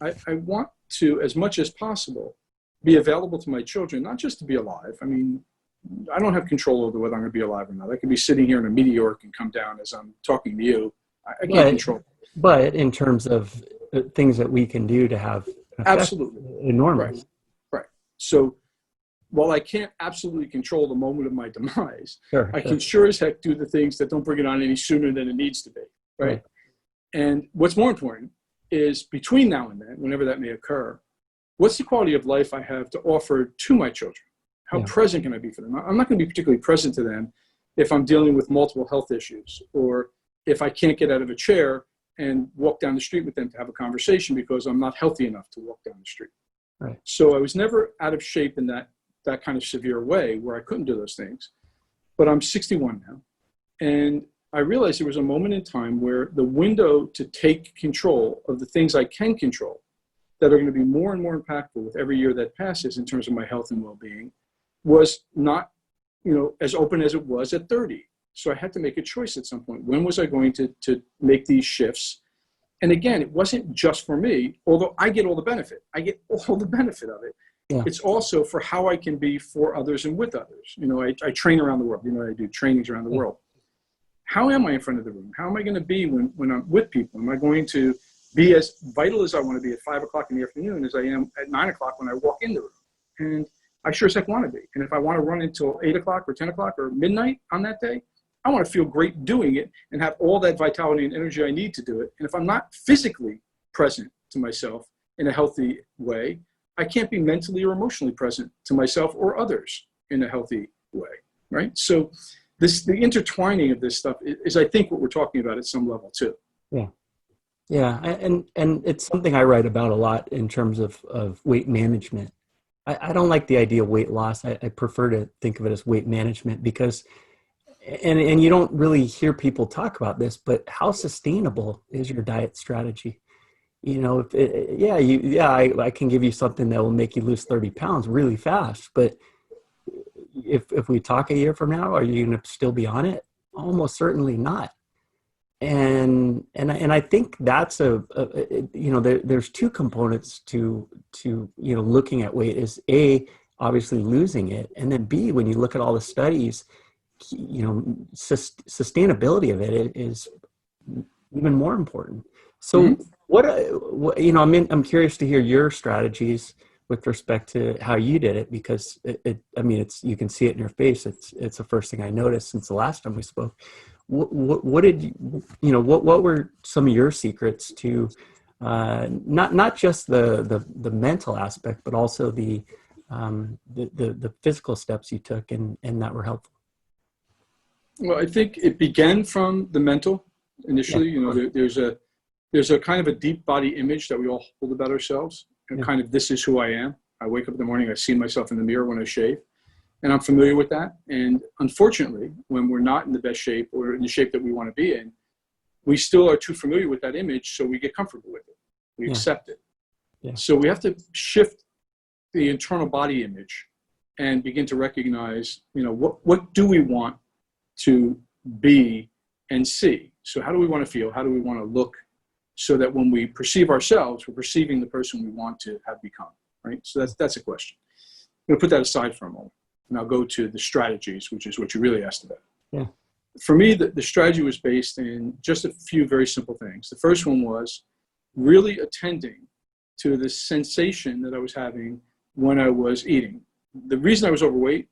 I want to, as much as possible, be available to my children, not just to be alive. I mean, I don't have control over whether I'm going to be alive or not. I could be sitting here in a meteor and come down as I'm talking to you. I can't control. But in terms of things that we can do to have an effect, absolutely enormous. Right. So while I can't absolutely control the moment of my demise, I can sure as heck do the things that don't bring it on any sooner than it needs to be. Right. And what's more important is, between now and then, whenever that may occur, what's the quality of life I have to offer to my children? How present can I be for them? I'm not going to be particularly present to them if I'm dealing with multiple health issues, or if I can't get out of a chair and walk down the street with them to have a conversation because I'm not healthy enough to walk down the street. Right. So I was never out of shape in that kind of severe way where I couldn't do those things. But I'm 61 now, and I realized there was a moment in time where the window to take control of the things I can control, that are going to be more and more impactful with every year that passes in terms of my health and well-being, was not, you know, as open as it was at 30. So I had to make a choice at some point. When was I going to make these shifts? And again, it wasn't just for me, although I get all the benefit. I get all the benefit of it. Yeah. It's also for how I can be for others and with others. You know, I train around the world. You know, I do trainings around the world. How am I in front of the room? How am I going to be when I'm with people? Am I going to be as vital as I want to be at 5 o'clock in the afternoon as I am at 9 o'clock when I walk in the room? And I sure as heck want to be. And if I want to run until 8 o'clock or 10 o'clock or midnight on that day, I want to feel great doing it and have all that vitality and energy I need to do it. And if I'm not physically present to myself in a healthy way, I can't be mentally or emotionally present to myself or others in a healthy way, right? So the intertwining of this stuff is, I think, what we're talking about at some level too. Yeah. Yeah. And it's something I write about a lot in terms of weight management. I don't like the idea of weight loss. I prefer to think of it as weight management, because, and you don't really hear people talk about this, but how sustainable is your diet strategy? You know, I can give you something that will make you lose 30 pounds really fast, but if we talk a year from now, are you going to still be on it? Almost certainly not. And I think that's there's two components to looking at weight. Is A, obviously losing it, and then B, when you look at all the studies, sustainability of it is even more important. So I'm curious to hear your strategies with respect to how you did it, because you can see it in your face. It's the first thing I noticed since the last time we spoke. What were some of your secrets to not just the mental aspect, but also the physical steps you took and that were helpful? Well, I think it began from the mental Yeah. initially. You know, there's a kind of a deep body image that we all hold about ourselves. And Yeah. kind of, this is who I am. I wake up in the morning, I see myself in the mirror when I shave, and I'm familiar with that. And unfortunately, when we're not in the best shape or in the shape that we want to be in, we still are too familiar with that image, so we get comfortable with it. We Yeah. accept it. Yeah. So we have to shift the internal body image and begin to recognize, you know, what do we want to be and see? So how do we want to feel? How do we want to look? So that when we perceive ourselves, we're perceiving the person we want to have become, right? So that's a question. I'm going to put that aside for a moment, and I'll go to the strategies, which is what you really asked about. Yeah. For me, the strategy was based in just a few very simple things. The first one was really attending to the sensation that I was having when I was eating. The reason I was overweight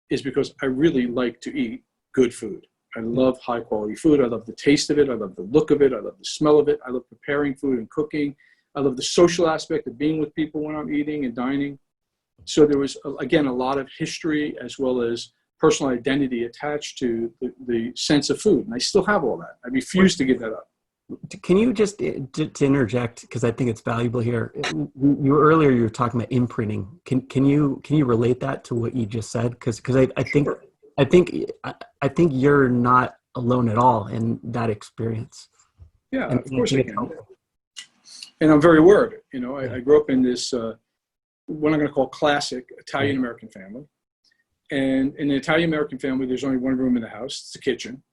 is because I really like to eat good food. I love high quality food. I love the taste of it. I love the look of it. I love the smell of it. I love preparing food and cooking. I love the social aspect of being with people when I'm eating and dining. So there was, again, a lot of history as well as personal identity attached to the sense of food. And I still have all that. I refuse to give that up. Can you just to interject, because I think it's valuable here. You earlier you were talking about imprinting. Can you relate that to what you just said? Because I think Sure. I think you're not alone at all in that experience. Yeah, And of I course think I it's can. helpful. And I'm very aware of it. You know, Yeah. I grew up in this, what I'm going to call classic Italian-American family. And in an Italian-American family, there's only one room in the house. It's the kitchen.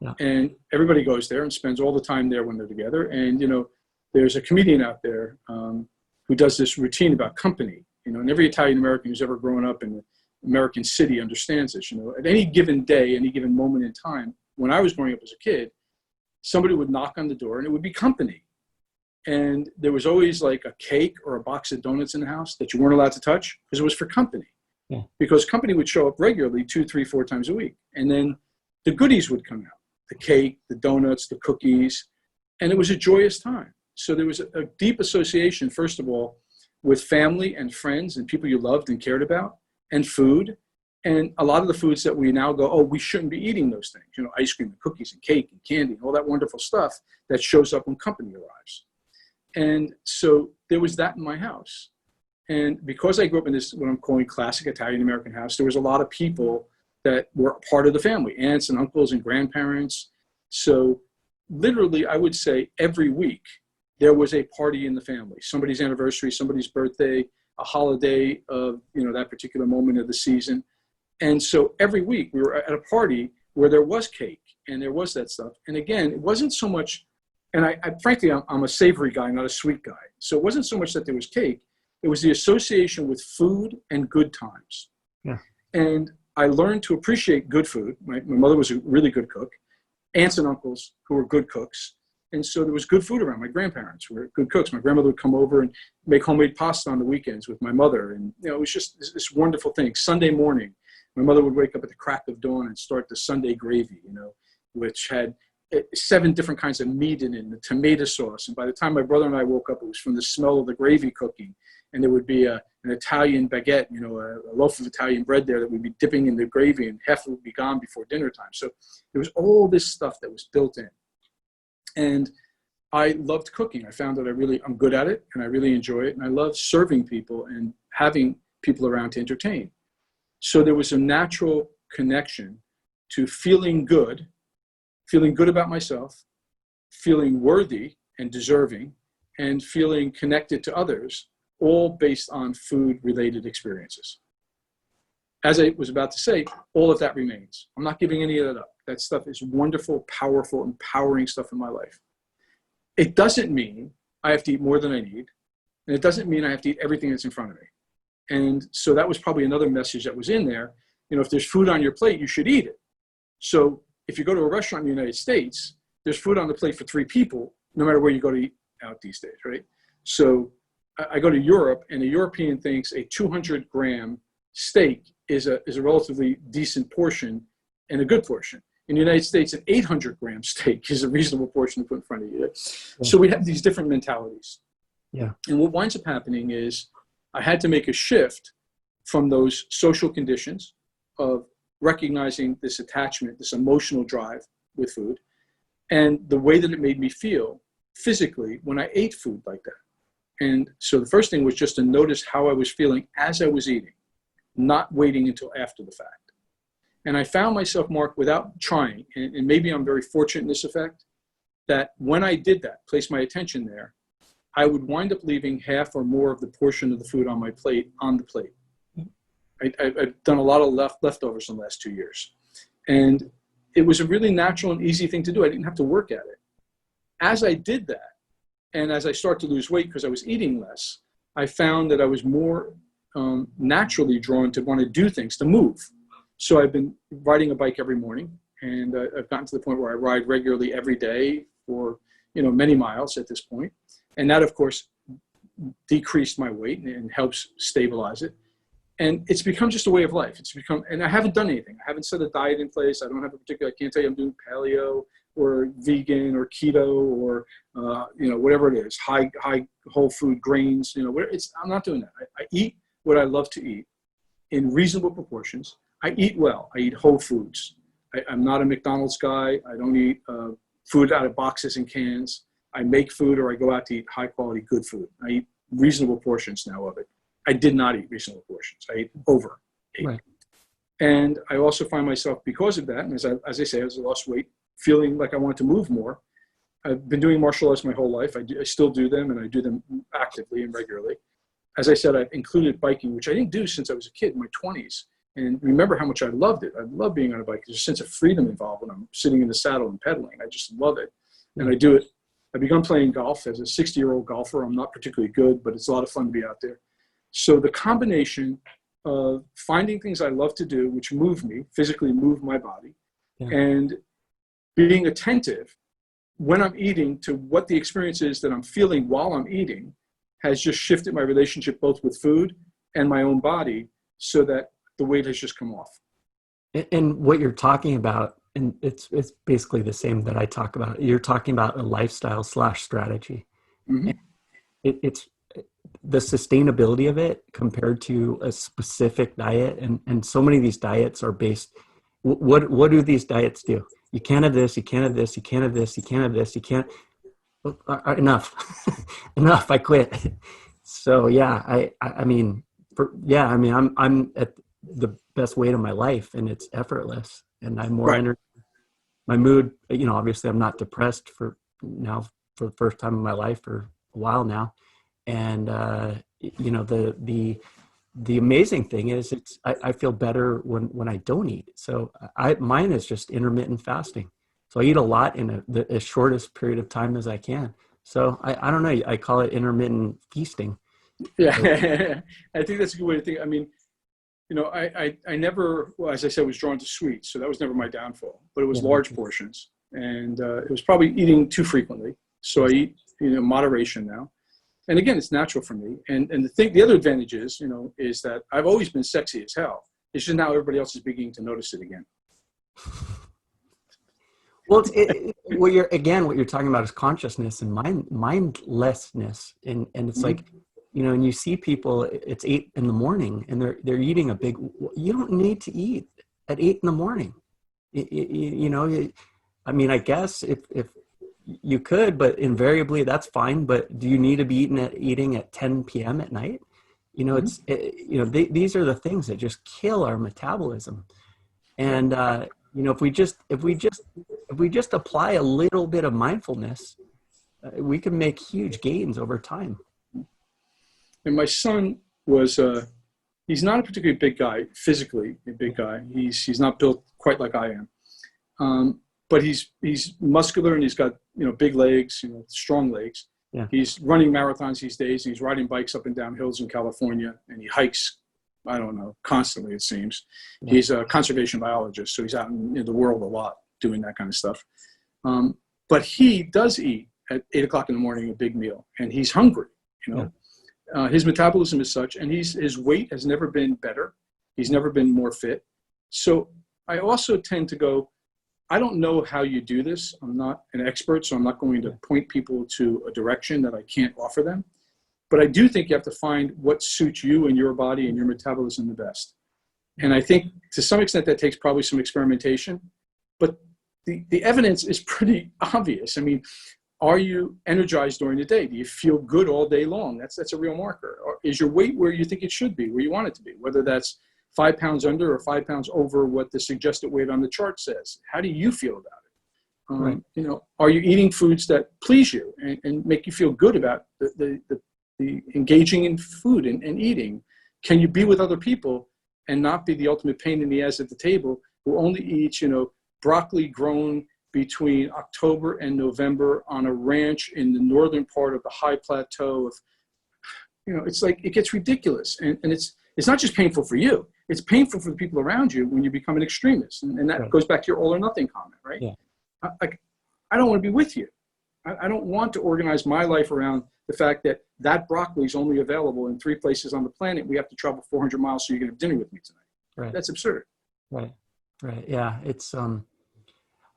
Yeah. And everybody goes there and spends all the time there when they're together. And, you know, there's a comedian out there who does this routine about company, you know, and every Italian-American who's ever grown up in an American city understands this. You know, at any given day, any given moment in time, when I was growing up as a kid, somebody would knock on the door and it would be company. And there was always like a cake or a box of donuts in the house that you weren't allowed to touch because it was for company. Yeah. Because company would show up regularly 2, 3, 4 times a week. And then the goodies would come out, the cake, the donuts, the cookies, and it was a joyous time. So there was a deep association, first of all, with family and friends and people you loved and cared about, and food. And a lot of the foods that we now go, oh, we shouldn't be eating those things, you know, ice cream and cookies and cake and candy and all that wonderful stuff that shows up when company arrives. And so there was that in my house. And because I grew up in this, what I'm calling classic Italian-American house, there was a lot of people that were part of the family, aunts and uncles and grandparents. So literally, I would say every week, there was a party in the family, somebody's anniversary, somebody's birthday, a holiday of, you know, that particular moment of the season. And so every week we were at a party where there was cake and there was that stuff. And again, it wasn't so much, and frankly, I'm a savory guy, not a sweet guy. So it wasn't so much that there was cake. It was the association with food and good times. Yeah. And I learned to appreciate good food. My mother was a really good cook, aunts and uncles who were good cooks. And so there was good food around. My grandparents were good cooks. My grandmother would come over and make homemade pasta on the weekends with my mother. And, you know, it was just this wonderful thing. Sunday morning, my mother would wake up at the crack of dawn and start the Sunday gravy, you know, which had 7 different kinds of meat in it and the tomato sauce. And by the time my brother and I woke up, it was from the smell of the gravy cooking. And there would be an Italian baguette, you know, a loaf of Italian bread there that we'd be dipping in the gravy, and half would be gone before dinner time. So there was all this stuff that was built in. And I loved cooking. I found that I'm good at it and I really enjoy it. And I love serving people and having people around to entertain. So there was a natural connection to feeling good about myself, feeling worthy and deserving, and feeling connected to others, all based on food-related experiences. As I was about to say, all of that remains. I'm not giving any of that up. That stuff is wonderful, powerful, empowering stuff in my life. It doesn't mean I have to eat more than I need, and it doesn't mean I have to eat everything that's in front of me. And so that was probably another message that was in there. You know, if there's food on your plate, you should eat it. So if you go to a restaurant in the United States, there's food on the plate for 3 people, no matter where you go to eat out these days, right? So I go to Europe, and a European thinks a 200-gram steak is a relatively decent portion and a good portion. In the United States, an 800-gram steak is a reasonable portion to put in front of you. Yeah. So we have these different mentalities. Yeah. And what winds up happening is I had to make a shift from those social conditions of recognizing this attachment, this emotional drive with food, and the way that it made me feel physically when I ate food like that. And so the first thing was just to notice how I was feeling as I was eating, not waiting until after the fact. And I found myself, Mark, without trying, and maybe I'm very fortunate in this effect, that when I did that, place my attention there, I would wind up leaving half or more of the portion of the food on my plate on the plate. I've done a lot of leftovers in the last 2 years. And it was a really natural and easy thing to do. I didn't have to work at it. As I did that, and as I started to lose weight because I was eating less, I found that I was more naturally drawn to want to do things, to move. So I've been riding a bike every morning, and I've gotten to the point where I ride regularly every day for many miles at this point. And that, of course, decreased my weight and helps stabilize it. And it's become just a way of life. And I haven't done anything. I haven't set a diet in place. I don't have I can't tell you I'm doing paleo or vegan or keto or, whatever it is, high whole food grains, I'm not doing that. I eat what I love to eat in reasonable proportions. I eat well. I eat whole foods. I'm not a McDonald's guy. I don't eat food out of boxes and cans. I make food, or I go out to eat high quality, good food. I eat reasonable portions now of it. I did not eat reasonable portions. I ate over ate. Right. And I also find myself, because of that, and as I say, as I lost weight, feeling like I want to move more. I've been doing martial arts my whole life. I still do them, and I do them actively and regularly. As I said, I've included biking, which I didn't do since I was a kid in my 20s. And remember how much I loved it. I love being on a bike. There's a sense of freedom involved when I'm sitting in the saddle and pedaling. I just love it. And I do it. I began playing golf as a 60-year-old golfer. I'm not particularly good, but it's a lot of fun to be out there. So the combination of finding things I love to do, which move me, physically move my body, and being attentive when I'm eating to what the experience is that I'm feeling while I'm eating, has just shifted my relationship both with food and my own body, so that the weight has just come off. And what you're talking about, and it's basically the same that I talk about. You're talking about a lifestyle / strategy. Mm-hmm. It's the sustainability of it compared to a specific diet. And so many of these diets are based, what do these diets do? You can't have this, you can't have this, you can't have this, you can't have this, you can't, enough, enough, I quit. So yeah, I'm at the best weight of my life, and it's effortless, and I'm more energy. My mood, obviously I'm not depressed for the first time in my life for a while now. And, the amazing thing is I feel better when I don't eat. So mine is just intermittent fasting. So I eat a lot in the shortest period of time as I can. So I don't know, I call it intermittent feasting. Yeah, I think that's a good way to think. I mean, I never, well, as I said, was drawn to sweets. So that was never my downfall, but it was large portions. And it was probably eating too frequently. So I eat, moderation now. And again, it's natural for me. And the other advantage is, is that I've always been sexy as hell. It's just now everybody else is beginning to notice it again. Well, what you're talking about is consciousness and mindlessness. And it's like, and you see people, it's 8 a.m. and they're eating you don't need to eat at 8 a.m. I guess if you could, but invariably that's fine. But do you need to be eating at 10 p.m. at night? These are the things that just kill our metabolism. And, if we just apply a little bit of mindfulness, we can make huge gains over time. And my son was, he's not a particularly big guy, physically a big guy. He's not built quite like I am. But he's muscular, and he's got, big legs, strong legs. Yeah. He's running marathons these days, and he's riding bikes up and down hills in California, and he hikes, I don't know, constantly, it seems. Yeah. He's a conservation biologist, so he's out in the world a lot doing that kind of stuff. But he does eat at 8 o'clock in the morning a big meal, and he's hungry, Yeah. His metabolism is such, and his weight has never been better. He's never been more fit. So I also tend to go, I don't know how you do this. I'm not an expert, so I'm not going to point people to a direction that I can't offer them. But I do think you have to find what suits you and your body and your metabolism the best. And I think to some extent that takes probably some experimentation, but the evidence is pretty obvious. I mean, are you energized during the day? Do you feel good all day long? That's a real marker. Or is your weight where you think it should be, where you want it to be? Whether that's 5 pounds under or 5 pounds over what the suggested weight on the chart says. How do you feel about it? Right. You know, are you eating foods that please you and make you feel good about the engaging in food and eating? Can you be with other people and not be the ultimate pain in the ass at the table who only eats, you know, broccoli grown between October and November on a ranch in the northern part of the high plateau of, you know, it's like, it gets ridiculous. And it's not just painful for you, it's painful for the people around you when you become an extremist. And that Right. goes back to your all or nothing comment, right? Yeah. I don't want to be with you. I don't want to organize my life around the fact that that broccoli is only available in 3 places on the planet. We have to travel 400 miles so you can have dinner with me tonight. Right. That's absurd. Right. Right. Yeah. It's,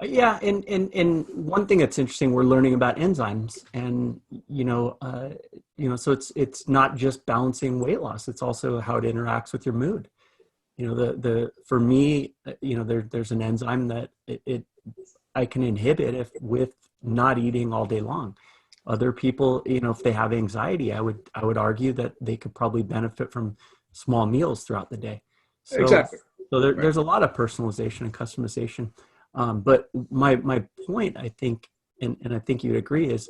yeah. And one thing that's interesting, we're learning about enzymes and, so it's not just balancing weight loss. It's also how it interacts with your mood. You know, for me, there's an enzyme that I can inhibit with not eating all day long. Other people, if they have anxiety, I would argue that they could probably benefit from small meals throughout the day. Exactly. So there's a lot of personalization and customization. But my point, I think, and I think you'd agree, is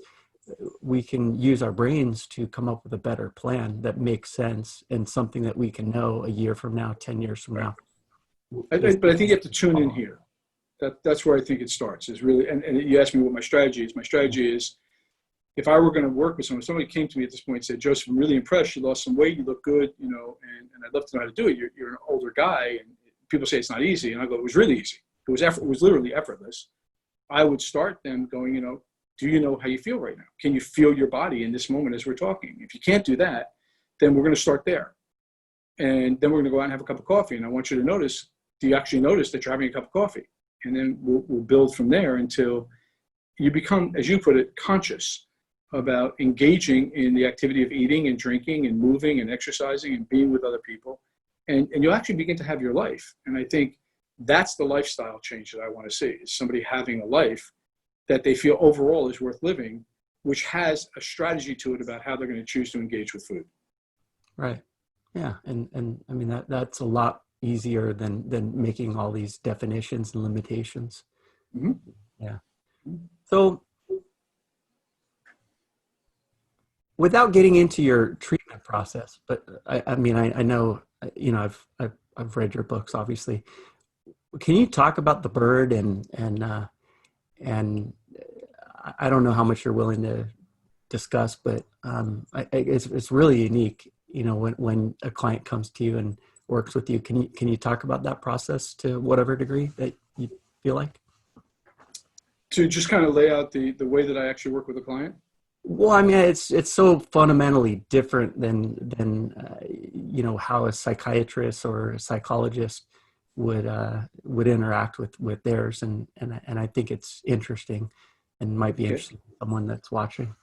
we can use our brains to come up with a better plan that makes sense and something that we can know a year from now, 10 years from now. But I think you have to tune in here. That's where I think it starts, is really, and you asked me what my strategy is. My strategy is, if I were going to work with someone, somebody came to me at this point and said, Joseph, I'm really impressed. You lost some weight. You look good, and I'd love to know how to do it. You're an older guy, and people say it's not easy. And I go, it was really easy. It was literally effortless. I would start them going, do you know how you feel right now? Can you feel your body in this moment as we're talking? If you can't do that, then we're going to start there. And then we're going to go out and have a cup of coffee. And I want you to notice, do you actually notice that you're having a cup of coffee? And then we'll build from there until you become, as you put it, conscious about engaging in the activity of eating and drinking and moving and exercising and being with other people. And you'll actually begin to have your life. And I think that's the lifestyle change that I want to see, is somebody having a life that they feel overall is worth living, which has a strategy to it about how they're going to choose to engage with food. Right. Yeah. And I mean, that's a lot easier than making all these definitions and limitations. Mm-hmm. Yeah. So without getting into your treatment process, but I mean, I know, I've read your books, obviously. Can you talk about the bird and I don't know how much you're willing to discuss, but it's really unique, when a client comes to you and works with you. Can you talk about that process to whatever degree that you feel like? To just kind of lay out the way that I actually work with a client? Well, I mean, it's so fundamentally different than how a psychiatrist or a psychologist would interact with theirs, and I think it's interesting and might be interesting to someone that's watching.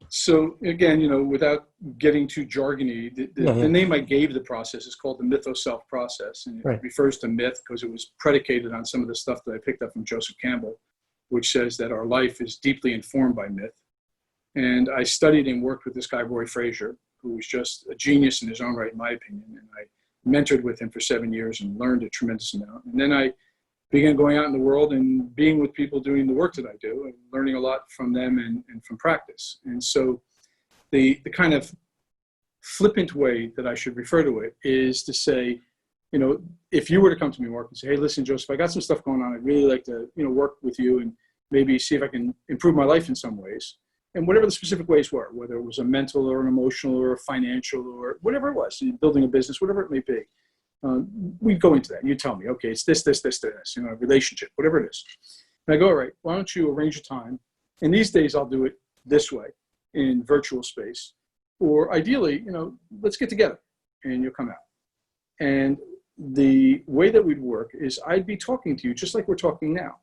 So again, without getting too jargony, the name I gave the process is called the myth-o-self process, and it refers to myth because it was predicated on some of the stuff that I picked up from Joseph Campbell, which says that our life is deeply informed by myth. And I studied and worked with this guy, Roy Frazier, who was just a genius in his own right, in my opinion. And I mentored with him for 7 years and learned a tremendous amount. And then I began going out in the world and being with people doing the work that I do and learning a lot from them and from practice. And so the kind of flippant way that I should refer to it is to say, if you were to come to me, Mark, and say, hey, listen, Joseph, I got some stuff going on. I'd really like to, work with you and maybe see if I can improve my life in some ways. And whatever the specific ways were, whether it was a mental or an emotional or a financial or whatever it was, building a business, whatever it may be, we'd go into that. And you tell me, okay, it's this, a relationship, whatever it is. And I go, all right, why don't you arrange a time? And these days I'll do it this way in virtual space. Or ideally, let's get together and you'll come out. And the way that we'd work is I'd be talking to you just like we're talking now.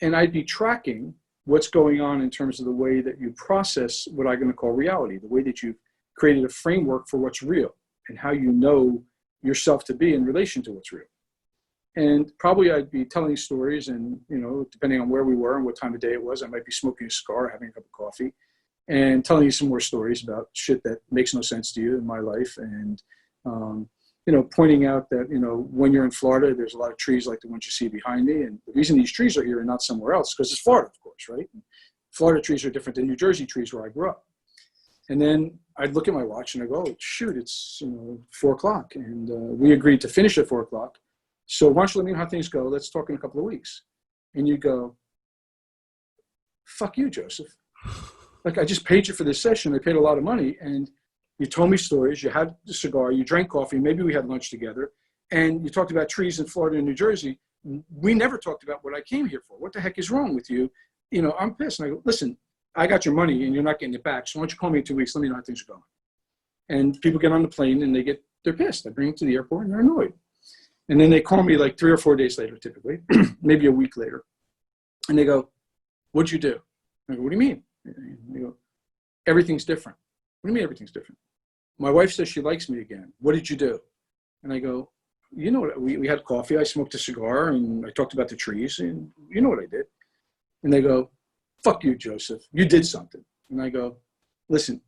And I'd be tracking what's going on in terms of the way that you process what I'm going to call reality, the way that you've created a framework for what's real and how you know yourself to be in relation to what's real. And probably I'd be telling stories, and, you know, depending on where we were and what time of day it was, I might be smoking a cigar, having a cup of coffee, and telling you some more stories about shit that makes no sense to you in my life. And, you know, pointing out that, you know, when you're in Florida, there's a lot of trees like the ones you see behind me. And the reason these trees are here and not somewhere else, because it's Florida, of course, right? And Florida trees are different than New Jersey trees where I grew up. And then I'd look at my watch and I go, oh, shoot, it's, you know, 4 o'clock. And we agreed to finish at 4 o'clock. So why don't you let me know how things go? Let's talk in a couple of weeks. And you go, fuck you, Joseph. Like, I just paid you for this session. I paid a lot of money. And you told me stories. You had a cigar. You drank coffee. Maybe we had lunch together. And you talked about trees in Florida and New Jersey. We never talked about what I came here for. What the heck is wrong with you? You know, I'm pissed. And I go, listen, I got your money and you're not getting it back. So why don't you call me in 2 weeks? Let me know how things are going. And people get on the plane and they're pissed. I bring them to the airport and they're annoyed. And then they call me like 3 or 4 days later, typically, maybe a week later. And they go, what'd you do? I go, what do you mean? And they go, everything's different. What do you mean everything's different? My wife says she likes me again. What did you do? And I go, you know what, we had coffee. I smoked a cigar and I talked about the trees and you know what I did. And they go, fuck you, Joseph. You did something. And I go, listen,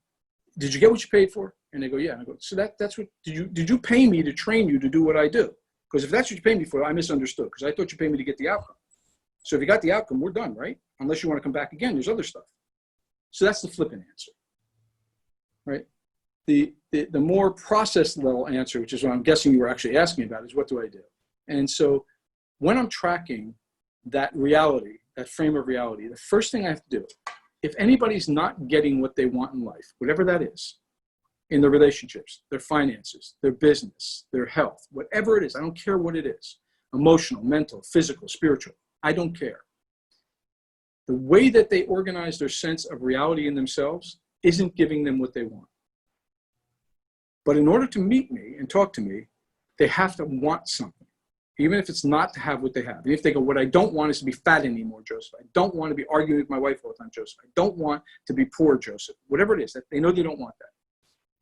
did you get what you paid for? And they go, yeah. And I go, so that's what, did you pay me to train you to do what I do? Because if that's what you paid me for, I misunderstood, because I thought you paid me to get the outcome. So if you got the outcome, we're done, right? Unless you want to come back again, there's other stuff. So that's the flippant answer, right? The more process level answer, which is what I'm guessing you were actually asking about, is what do I do? And so when I'm tracking that reality, that frame of reality, the first thing I have to do, if anybody's not getting what they want in life, whatever that is, in their relationships, their finances, their business, their health, whatever it is, I don't care what it is, emotional, mental, physical, spiritual, I don't care. The way that they organize their sense of reality in themselves isn't giving them what they want. But in order to meet me and talk to me, they have to want something, even if it's not to have what they have. And if they go, what I don't want is to be fat anymore, Joseph. I don't want to be arguing with my wife all the time, Joseph. I don't want to be poor, Joseph. Whatever it is, that they know they don't want that.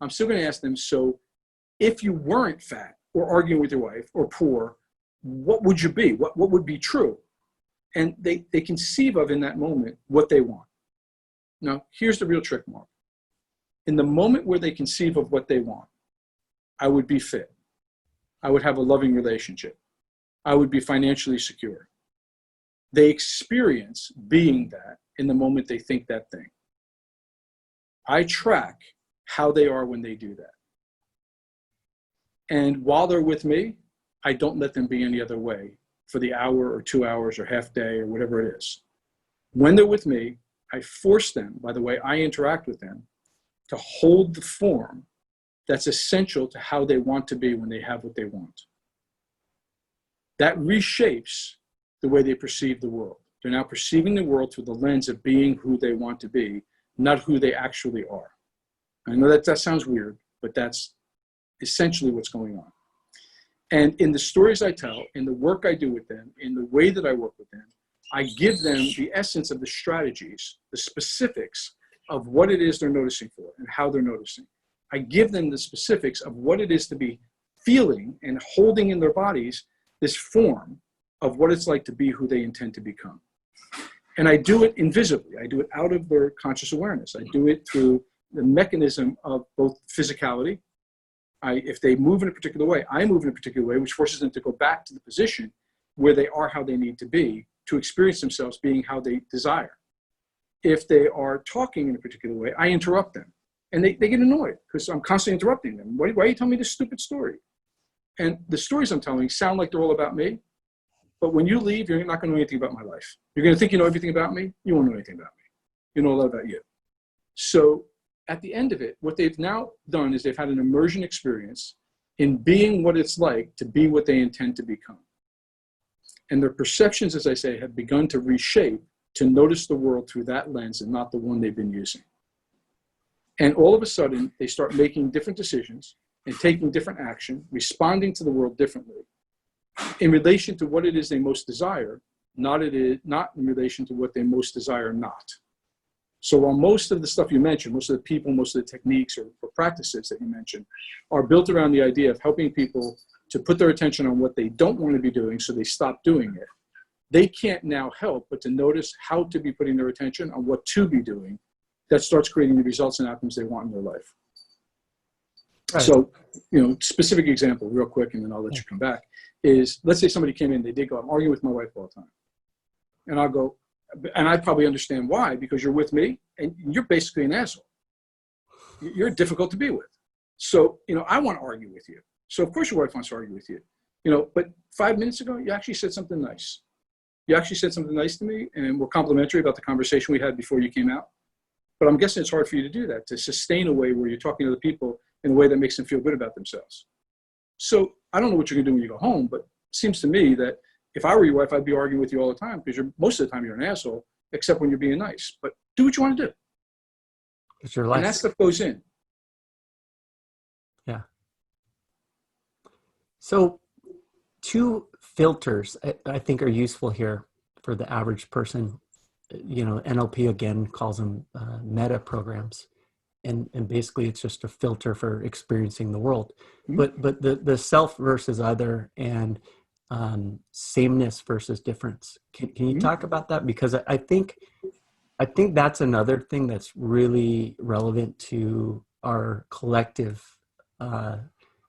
I'm still going to ask them, so if you weren't fat or arguing with your wife or poor, what would you be? What would be true? And they conceive of in that moment what they want. Now, here's the real trick, Mark. In the moment where they conceive of what they want, I would be fit. I would have a loving relationship. I would be financially secure. They experience being that in the moment they think that thing. I track how they are when they do that. And while they're with me, I don't let them be any other way for the hour or 2 hours or half day or whatever it is. When they're with me, I force them, by the way I interact with them, to hold the form that's essential to how they want to be when they have what they want. That reshapes the way they perceive the world. They're now perceiving the world through the lens of being who they want to be, not who they actually are. I know that sounds weird, but that's essentially what's going on. And in the stories I tell, in the work I do with them, in the way that I work with them, I give them the essence of the strategies, the specifics of what it is they're noticing for and how they're noticing. I give them the specifics of what it is to be feeling and holding in their bodies this form of what it's like to be who they intend to become. And I do it invisibly. I do it out of their conscious awareness. I do it through the mechanism of both physicality. If they move in a particular way, I move in a particular way, which forces them to go back to the position where they are how they need to be to experience themselves being how they desire. If they are talking in a particular way, I interrupt them. And they get annoyed because I'm constantly interrupting them. Why are you telling me this stupid story? And the stories I'm telling sound like they're all about me. But when you leave, you're not going to know anything about my life. You're going to think you know everything about me. You won't know anything about me. You know a lot about you. So at the end of it, what they've now done is they've had an immersion experience in being what it's like to be what they intend to become. And their perceptions, as I say, have begun to reshape to notice the world through that lens and not the one they've been using. And all of a sudden, they start making different decisions and taking different action, responding to the world differently in relation to what it is they most desire, not in relation to what they most desire not. So while most of the stuff you mentioned, most of the people, most of the techniques or practices that you mentioned are built around the idea of helping people to put their attention on what they don't want to be doing so they stop doing it, they can't now help but to notice how to be putting their attention on what to be doing that starts creating the results and outcomes they want in their life. Right. So, specific example real quick, and then I'll let you come back, is let's say somebody came in, they did go, I'm arguing with my wife all the time. And I'll go, and I probably understand why, because you're with me and you're basically an asshole. You're difficult to be with. So, I want to argue with you. So of course your wife wants to argue with you, but 5 minutes ago, you actually said something nice. You actually said something nice to me and we're complimentary about the conversation we had before you came out. But I'm guessing it's hard for you to do that, to sustain a way where you're talking to other people in a way that makes them feel good about themselves. So I don't know what you're gonna do when you go home, but it seems to me that if I were your wife, I'd be arguing with you all the time because most of the time you're an asshole, except when you're being nice. But do what you want to do. It's your life. And that stuff goes in. Yeah. So 2 filters I think are useful here for the average person. NLP again calls them meta programs. And basically it's just a filter for experiencing the world. Mm-hmm. But the self versus other and sameness versus difference. Can you mm-hmm. talk about that? Because I think that's another thing that's really relevant to our collective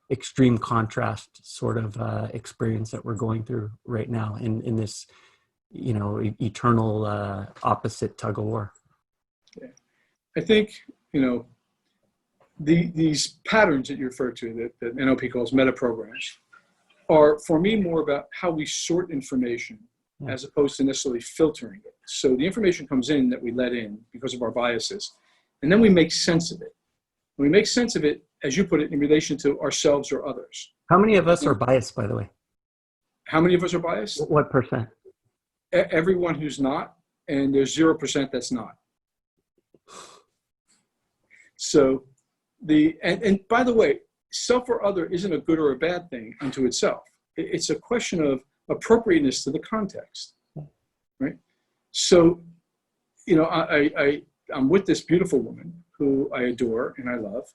extreme contrast sort of experience that we're going through right now in this, eternal opposite tug of war. Yeah. I think, these patterns that you refer to that NLP calls meta programs are for me more about how we sort information as opposed to necessarily filtering it. So the information comes in that we let in because of our biases, and then we make sense of it. When we make sense of it, as you put it, in relation to ourselves or others. How many of us are biased, by the way? How many of us are biased? What percent? Everyone who's not, and there's 0% that's not. So and by the way, self or other isn't a good or a bad thing unto itself. It's a question of appropriateness to the context, right? So, I'm with this beautiful woman who I adore and I love.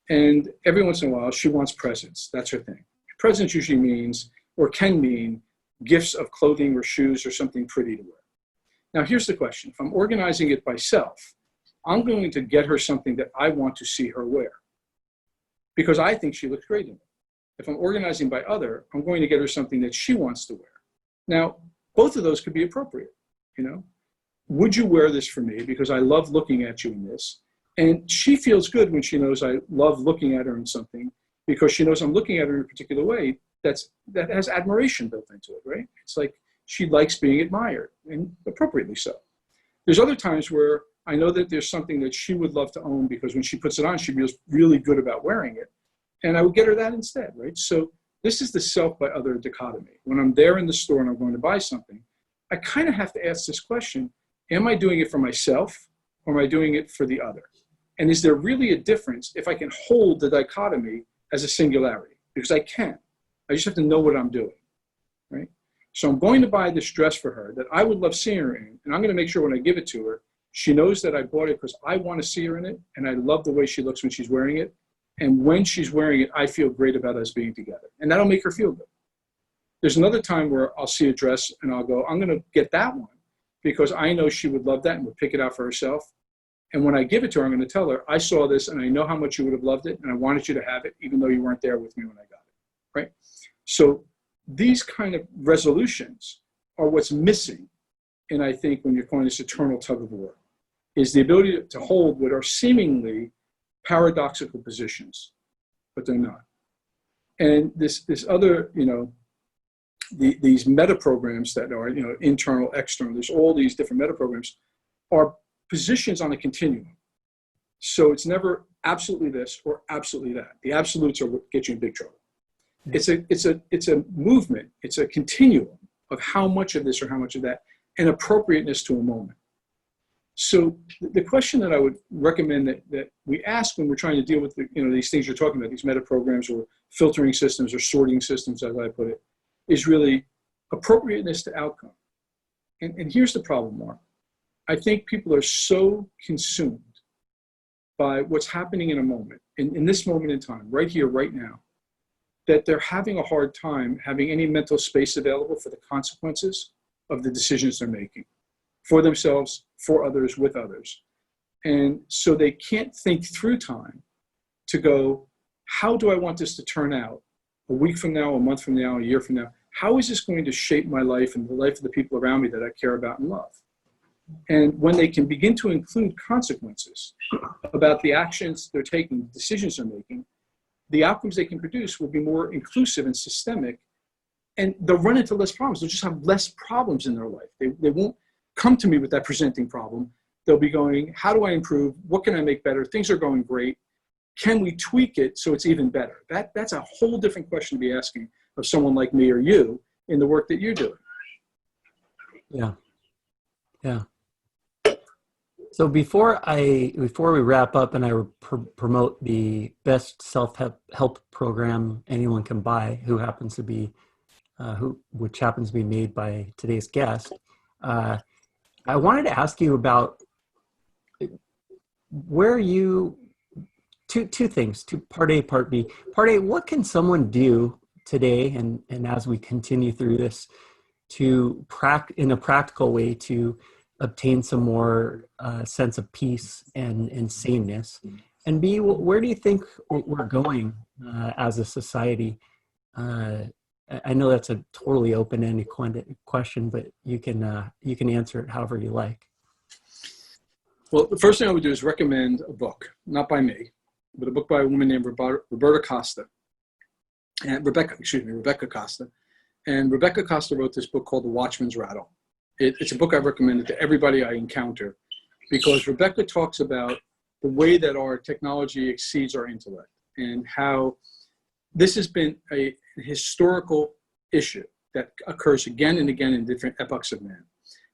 And every once in a while, she wants presents. That's her thing. Presents usually means, or can mean, gifts of clothing or shoes or something pretty to wear. Now, here's the question. If I'm organizing it by self, I'm going to get her something that I want to see her wear because I think she looks great in it. If I'm organizing by other, I'm going to get her something that she wants to wear. Now, both of those could be appropriate, Would you wear this for me because I love looking at you in this? And she feels good when she knows I love looking at her in something because she knows I'm looking at her in a particular way that has admiration built into it, right? It's like she likes being admired, and appropriately so. There's other times where I know that there's something that she would love to own because when she puts it on, she feels really good about wearing it. And I would get her that instead, right? So this is the self by other dichotomy. When I'm there in the store and I'm going to buy something, I kind of have to ask this question, am I doing it for myself or am I doing it for the other? And is there really a difference if I can hold the dichotomy as a singularity? Because I can. I just have to know what I'm doing, right? So I'm going to buy this dress for her that I would love seeing her in, and I'm going to make sure when I give it to her, she knows that I bought it because I want to see her in it, and I love the way she looks when she's wearing it. And when she's wearing it, I feel great about us being together, and that'll make her feel good. There's another time where I'll see a dress and I'll go, I'm going to get that one because I know she would love that and would pick it out for herself. And when I give it to her, I'm going to tell her, I saw this and I know how much you would have loved it, and I wanted you to have it, even though you weren't there with me when I got it, right? So these kind of resolutions are what's missing. And I think when you're calling this eternal tug of war, is the ability to hold what are seemingly paradoxical positions, but they're not. And this other, these meta programs that are, internal, external, there's all these different meta programs are positions on a continuum. So it's never absolutely this or absolutely that. The absolutes are what get you in big trouble. It's a movement. It's a continuum of how much of this or how much of that, and appropriateness to a moment. So the question that I would recommend that we ask when we're trying to deal with these things you're talking about, these meta programs or filtering systems or sorting systems, as I put it, is really appropriateness to outcome. And here's the problem, Mark. I think people are so consumed by what's happening in a moment, in this moment in time, right here, right now, that they're having a hard time having any mental space available for the consequences of the decisions they're making for themselves, for others, with others. And so they can't think through time to go, how do I want this to turn out a week from now, a month from now, a year from now? How is this going to shape my life and the life of the people around me that I care about and love? And when they can begin to include consequences about the actions they're taking, the decisions they're making, the outcomes they can produce will be more inclusive and systemic, and they'll run into less problems. They'll just have less problems in their life. They won't come to me with that presenting problem. They'll be going, how do I improve? What can I make better? Things are going great. Can we tweak it so it's even better? That's a whole different question to be asking of someone like me or you in the work that you're doing. Yeah. Yeah. So before we wrap up and I promote the best self-help program anyone can buy, which happens to be made by today's guest, I wanted to ask you about where you, two things, part A, part B. Part A, what can someone do today and as we continue through this to in a practical way to obtain some more sense of peace and sameness? And B, where do you think we're going as a society? I know that's a totally open-ended question, but you can answer it however you like. Well, the first thing I would do is recommend a book, not by me, but a book by a woman named Rebecca Costa. And Rebecca Costa. And Rebecca Costa wrote this book called The Watchman's Rattle. It's a book I've recommended to everybody I encounter because Rebecca talks about the way that our technology exceeds our intellect and how this has been a historical issue that occurs again and again in different epochs of man.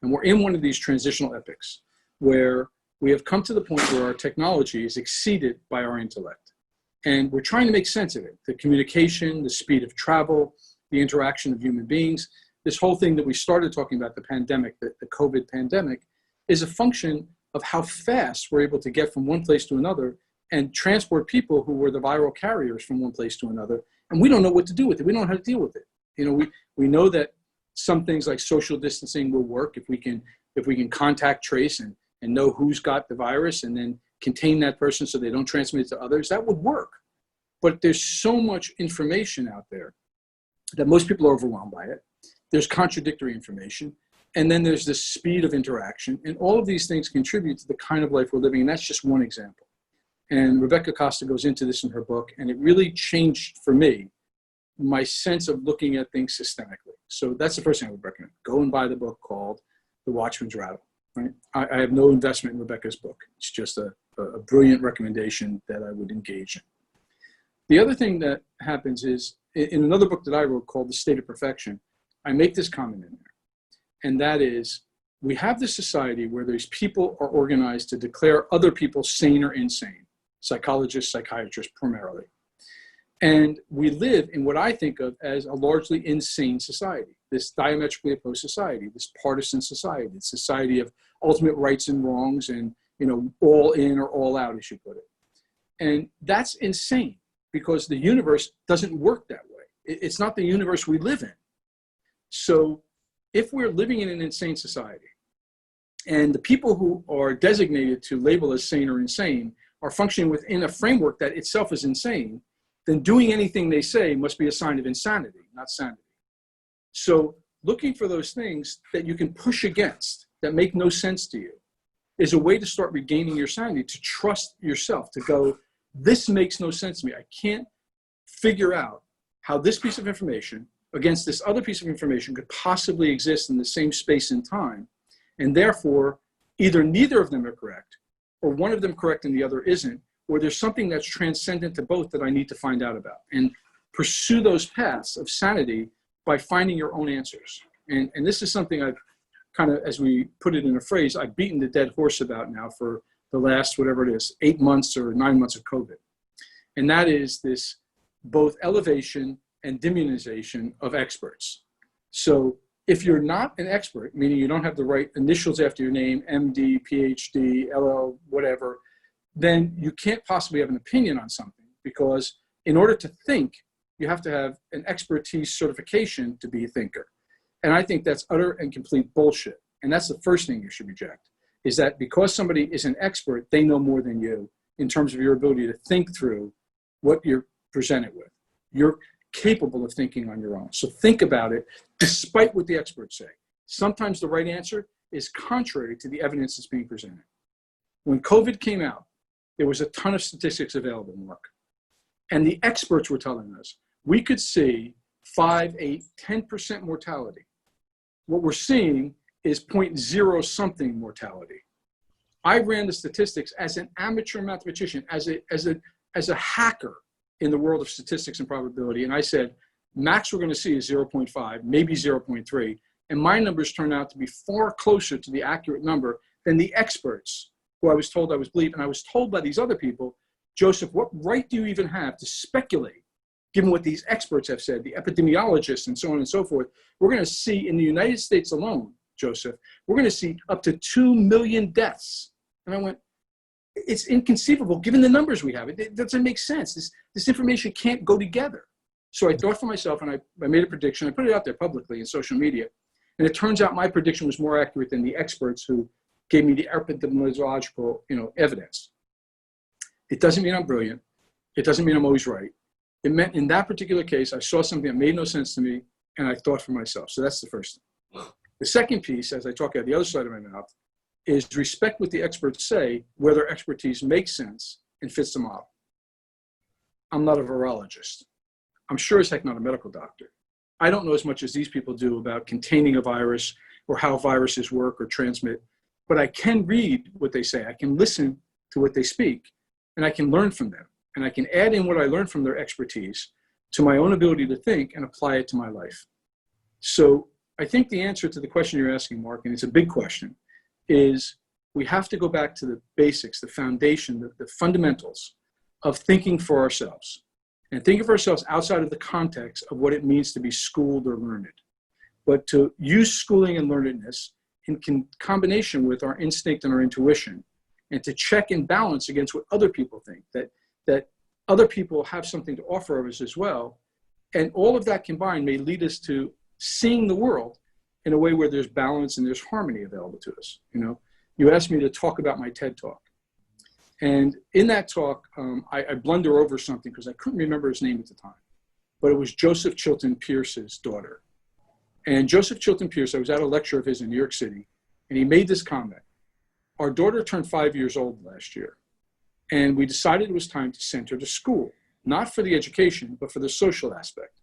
And we're in one of these transitional epochs where we have come to the point where our technology is exceeded by our intellect. And we're trying to make sense of it. The communication, the speed of travel, the interaction of human beings, this whole thing that we started talking about, the pandemic, the COVID pandemic, is a function of how fast we're able to get from one place to another and transport people who were the viral carriers from one place to another. And we don't know what to do with it. We don't know how to deal with it. You know, we know that some things like social distancing will work if we can contact trace and know who's got the virus and then contain that person so they don't transmit it to others. That would work. But there's so much information out there that most people are overwhelmed by it. There's contradictory information. And then there's the speed of interaction. And all of these things contribute to the kind of life we're living. And that's just one example. And Rebecca Costa goes into this in her book. And it really changed for me my sense of looking at things systemically. So that's the first thing I would recommend. Go and buy the book called The Watchman's Rattle. Right? I have no investment in Rebecca's book. It's just a brilliant recommendation that I would engage in. The other thing that happens is, in another book that I wrote called The State of Perfection, I make this comment in there. And that is, we have this society where these people are organized to declare other people sane or insane. Psychologists, psychiatrists primarily. And we live in what I think of as a largely insane society, this diametrically opposed society, this partisan society, this society of ultimate rights and wrongs and, you know, all in or all out, as you put it. And that's insane because the universe doesn't work that way. It's not the universe we live in. So if we're living in an insane society and the people who are designated to label as sane or insane are functioning within a framework that itself is insane, then doing anything they say must be a sign of insanity, not sanity. So looking for those things that you can push against that make no sense to you is a way to start regaining your sanity, to trust yourself, to go, this makes no sense to me. I can't figure out how this piece of information against this other piece of information could possibly exist in the same space and time. And therefore, either neither of them are correct, or one of them correct and the other isn't, or there's something that's transcendent to both that I need to find out about. And pursue those paths of sanity by finding your own answers. And this is something I've kind of, as we put it in a phrase, I've beaten the dead horse about now for the last, whatever it is, 8 months or 9 months of COVID. And that is this both elevation and demonization of experts. So If you're not an expert, meaning you don't have the right initials after your name, MD, PhD, LL, whatever, then you can't possibly have an opinion on something, because in order to think, you have to have an expertise certification to be a thinker. And I think that's utter and complete bullshit. And that's the first thing you should reject, is that because somebody is an expert, they know more than you in terms of your ability to think through what you're presented with. You're capable of thinking on your own. So think about it, despite what the experts say. Sometimes the right answer is contrary to the evidence that's being presented. When COVID came out, there was a ton of statistics available, Mark. And the experts were telling us we could see 5, 8, 10% mortality. What we're seeing is 0.0 something mortality. I ran the statistics as an amateur mathematician, as a hacker in the world of statistics and probability. And I said, max we're going to see is 0.5, maybe 0.3. And my numbers turned out to be far closer to the accurate number than the experts who I was told I was believed. And I was told by these other people, Joseph, what right do you even have to speculate, given what these experts have said, the epidemiologists and so on and so forth? We're going to see in the United States alone, Joseph, we're going to see up to 2 million deaths. And I went, it's inconceivable given the numbers we have. It doesn't make sense. This information can't go together. So I thought for myself, and I made a prediction. I put it out there publicly in social media. And it turns out my prediction was more accurate than the experts who gave me the epidemiological, evidence. It doesn't mean I'm brilliant. It doesn't mean I'm always right. It meant in that particular case, I saw something that made no sense to me, and I thought for myself. So that's the first thing. The second piece, as I talk out the other side of my mouth, is respect what the experts say, where their expertise makes sense and fits the model. I'm not a virologist. I'm sure as heck not a medical doctor. I don't know as much as these people do about containing a virus or how viruses work or transmit, but I can read what they say. I can listen to what they speak, and I can learn from them. And I can add in what I learned from their expertise to my own ability to think and apply it to my life. So I think the answer to the question you're asking, Mark, and it's a big question, is we have to go back to the basics, the foundation, the fundamentals of thinking for ourselves. And thinking for ourselves outside of the context of what it means to be schooled or learned. But to use schooling and learnedness in combination with our instinct and our intuition, and to check and balance against what other people think, that other people have something to offer us as well. And all of that combined may lead us to seeing the world in a way where there's balance and there's harmony available to us. You asked me to talk about my TED Talk. And in that talk, I blunder over something because I couldn't remember his name at the time. But it was Joseph Chilton Pierce's daughter. And Joseph Chilton Pierce, I was at a lecture of his in New York City, and he made this comment. Our daughter turned 5 years old last year. And we decided it was time to send her to school, not for the education, but for the social aspect.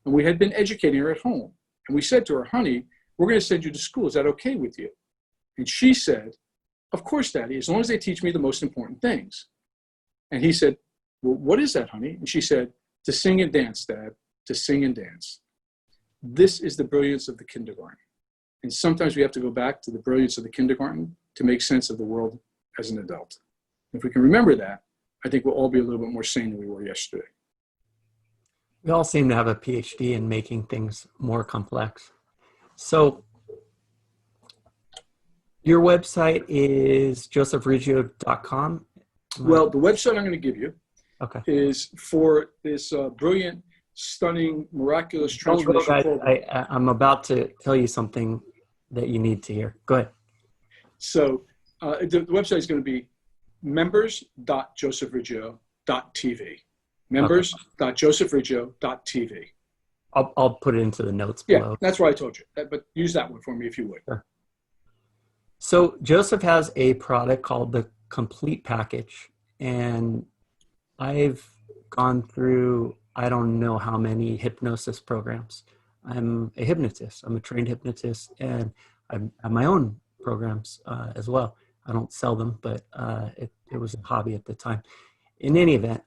And we had been educating her at home. And we said to her, honey, we're going to send you to school. Is that okay with you? And she said, of course, Daddy, as long as they teach me the most important things. And he said, well, what is that, honey? And she said, to sing and dance, Dad, to sing and dance. This is the brilliance of the kindergarten. And sometimes we have to go back to the brilliance of the kindergarten to make sense of the world as an adult. If we can remember that, I think we'll all be a little bit more sane than we were yesterday. We all seem to have a PhD in making things more complex. So your website is josephriggio.com. Well, the website I'm going to give you is for this brilliant, stunning, miraculous transformation program. I'm about to tell you something that you need to hear. Go ahead. So the website is going to be members.josephriggio.tv. Members.josephriggio.tv. I'll put it into the notes below. Yeah, that's what I told you. But use that one for me if you would. Sure. So Joseph has a product called the Complete Package, and I've gone through I don't know how many hypnosis programs. I'm a hypnotist. I'm a trained hypnotist, and I have my own programs as well. I don't sell them, but it was a hobby at the time. In any event,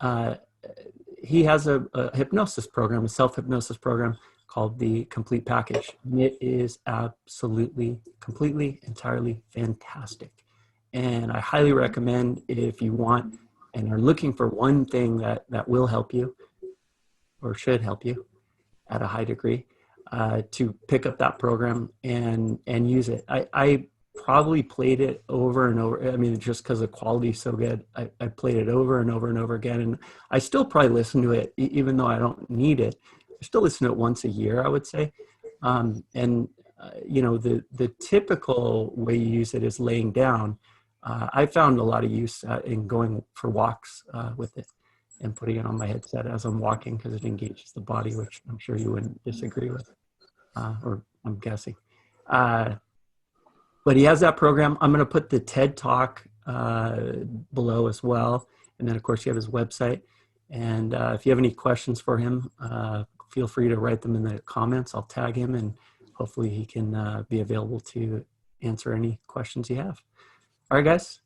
he has a hypnosis program, a self-hypnosis program called the Complete Package. It is absolutely, completely, entirely fantastic. And I highly recommend, if you want and are looking for one thing that will help you or should help you at a high degree, to pick up that program and use it. I probably played it over and over. I mean, just because the quality is so good, I played it over and over and over again. And I still probably listen to it, even though I don't need it. I still listen to it once a year, I would say. You know, the typical way you use it is laying down. I found a lot of use in going for walks with it and putting it on my headset as I'm walking, because it engages the body, which I'm sure you wouldn't disagree with, or I'm guessing. But he has that program. I'm going to put the TED Talk below as well. And then, of course, you have his website. And if you have any questions for him, feel free to write them in the comments. I'll tag him, and hopefully he can be available to answer any questions you have. All right, guys.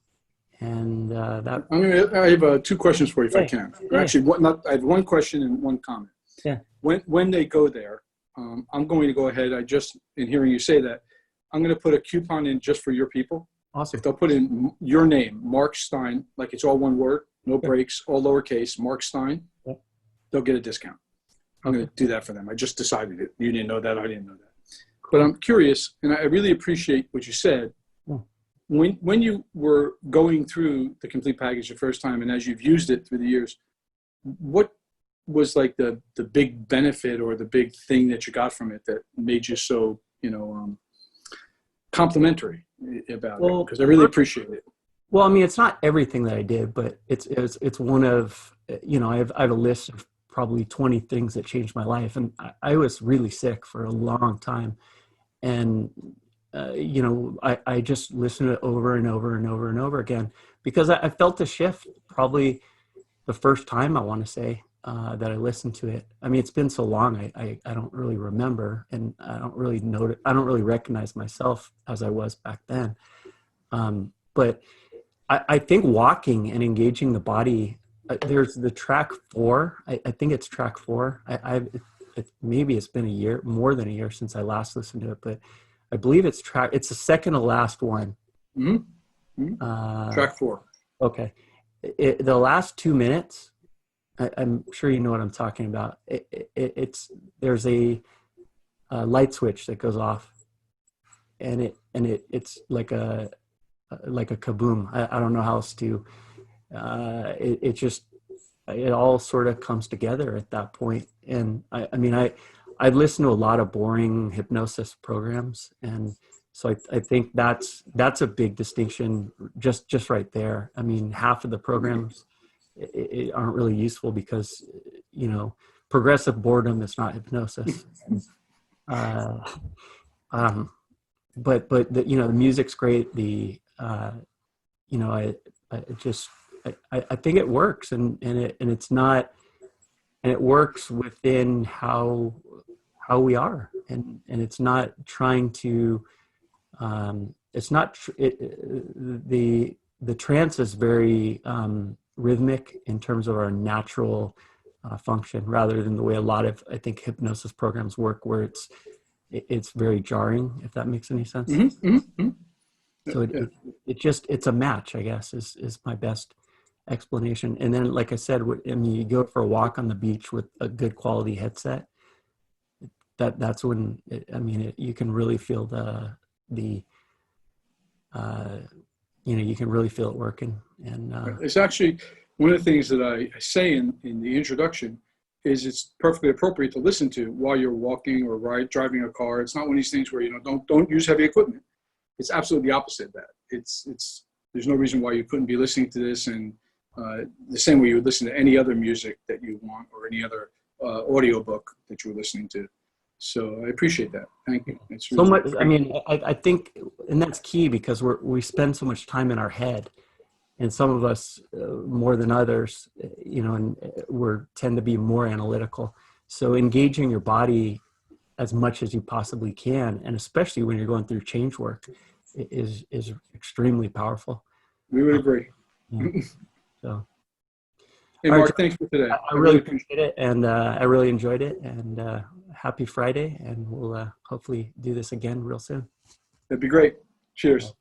And I have 2 questions for you if I can. Yeah. Actually, I have 1 question and 1 comment. Yeah. When they go there, I'm going to go ahead. In hearing you say that, I'm going to put a coupon in just for your people. Awesome. If they'll put in your name, Mark Stein, like it's all one word, no breaks, all lowercase, Mark Stein, they'll get a discount. I'm going to do that for them. I just decided it. You didn't know that. I didn't know that. But I'm curious, and I really appreciate what you said. When you were going through the complete package the first time, and as you've used it through the years, what was like the big benefit or the big thing that you got from it that made you so, complimentary about it? Because I really appreciate it. Well, I mean, it's not everything that I did, but it's one of, I have a list of probably 20 things that changed my life. And I was really sick for a long time. And, I just listened to it over and over and over and over again, because I felt a shift probably the first time, I want to say, that I listened to it. I mean, it's been so long, I don't really remember, and I don't really know, I don't really recognize myself as I was back then. But I think walking and engaging the body, there's the track 4. I think it's track 4. Maybe it's been a year, more than a year since I last listened to it, but I believe it's the second to last one. Track 4. Okay. The last 2 minutes, I'm sure you know what I'm talking about. There's a light switch that goes off, and it's like a kaboom. I don't know how else to. It all sort of comes together at that point. And I've listened to a lot of boring hypnosis programs, and so I think that's a big distinction just right there. I mean, half of the programs aren't really useful because, progressive boredom is not hypnosis. But the music's great. I think it works, and it works within how we are, and it's not trying to. The trance is very rhythmic in terms of our natural function, rather than the way a lot of, I think, hypnosis programs work, where it's very jarring, if that makes any sense. So it's a match, I guess, is my best explanation. And then, like I said, you go for a walk on the beach with a good quality headset. That's when you can really feel you can really feel it working. And it's actually one of the things that I say in the introduction is it's perfectly appropriate to listen to while you're walking or driving a car. It's not one of these things where don't use heavy equipment. It's absolutely the opposite of that. There's no reason why you couldn't be listening to this, and the same way you would listen to any other music that you want, or any other audio book that you're listening to. So I appreciate that. Thank you. It's really so much. I mean, I think, and that's key, because we spend so much time in our head, and some of us more than others, and tend to be more analytical. So engaging your body as much as you possibly can, and especially when you're going through change work, is extremely powerful. We would agree. Yeah. So. Hey, Mark, thanks for today. I really appreciate it, and I really enjoyed it, and happy Friday, and we'll hopefully do this again real soon. That'd be great. Cheers.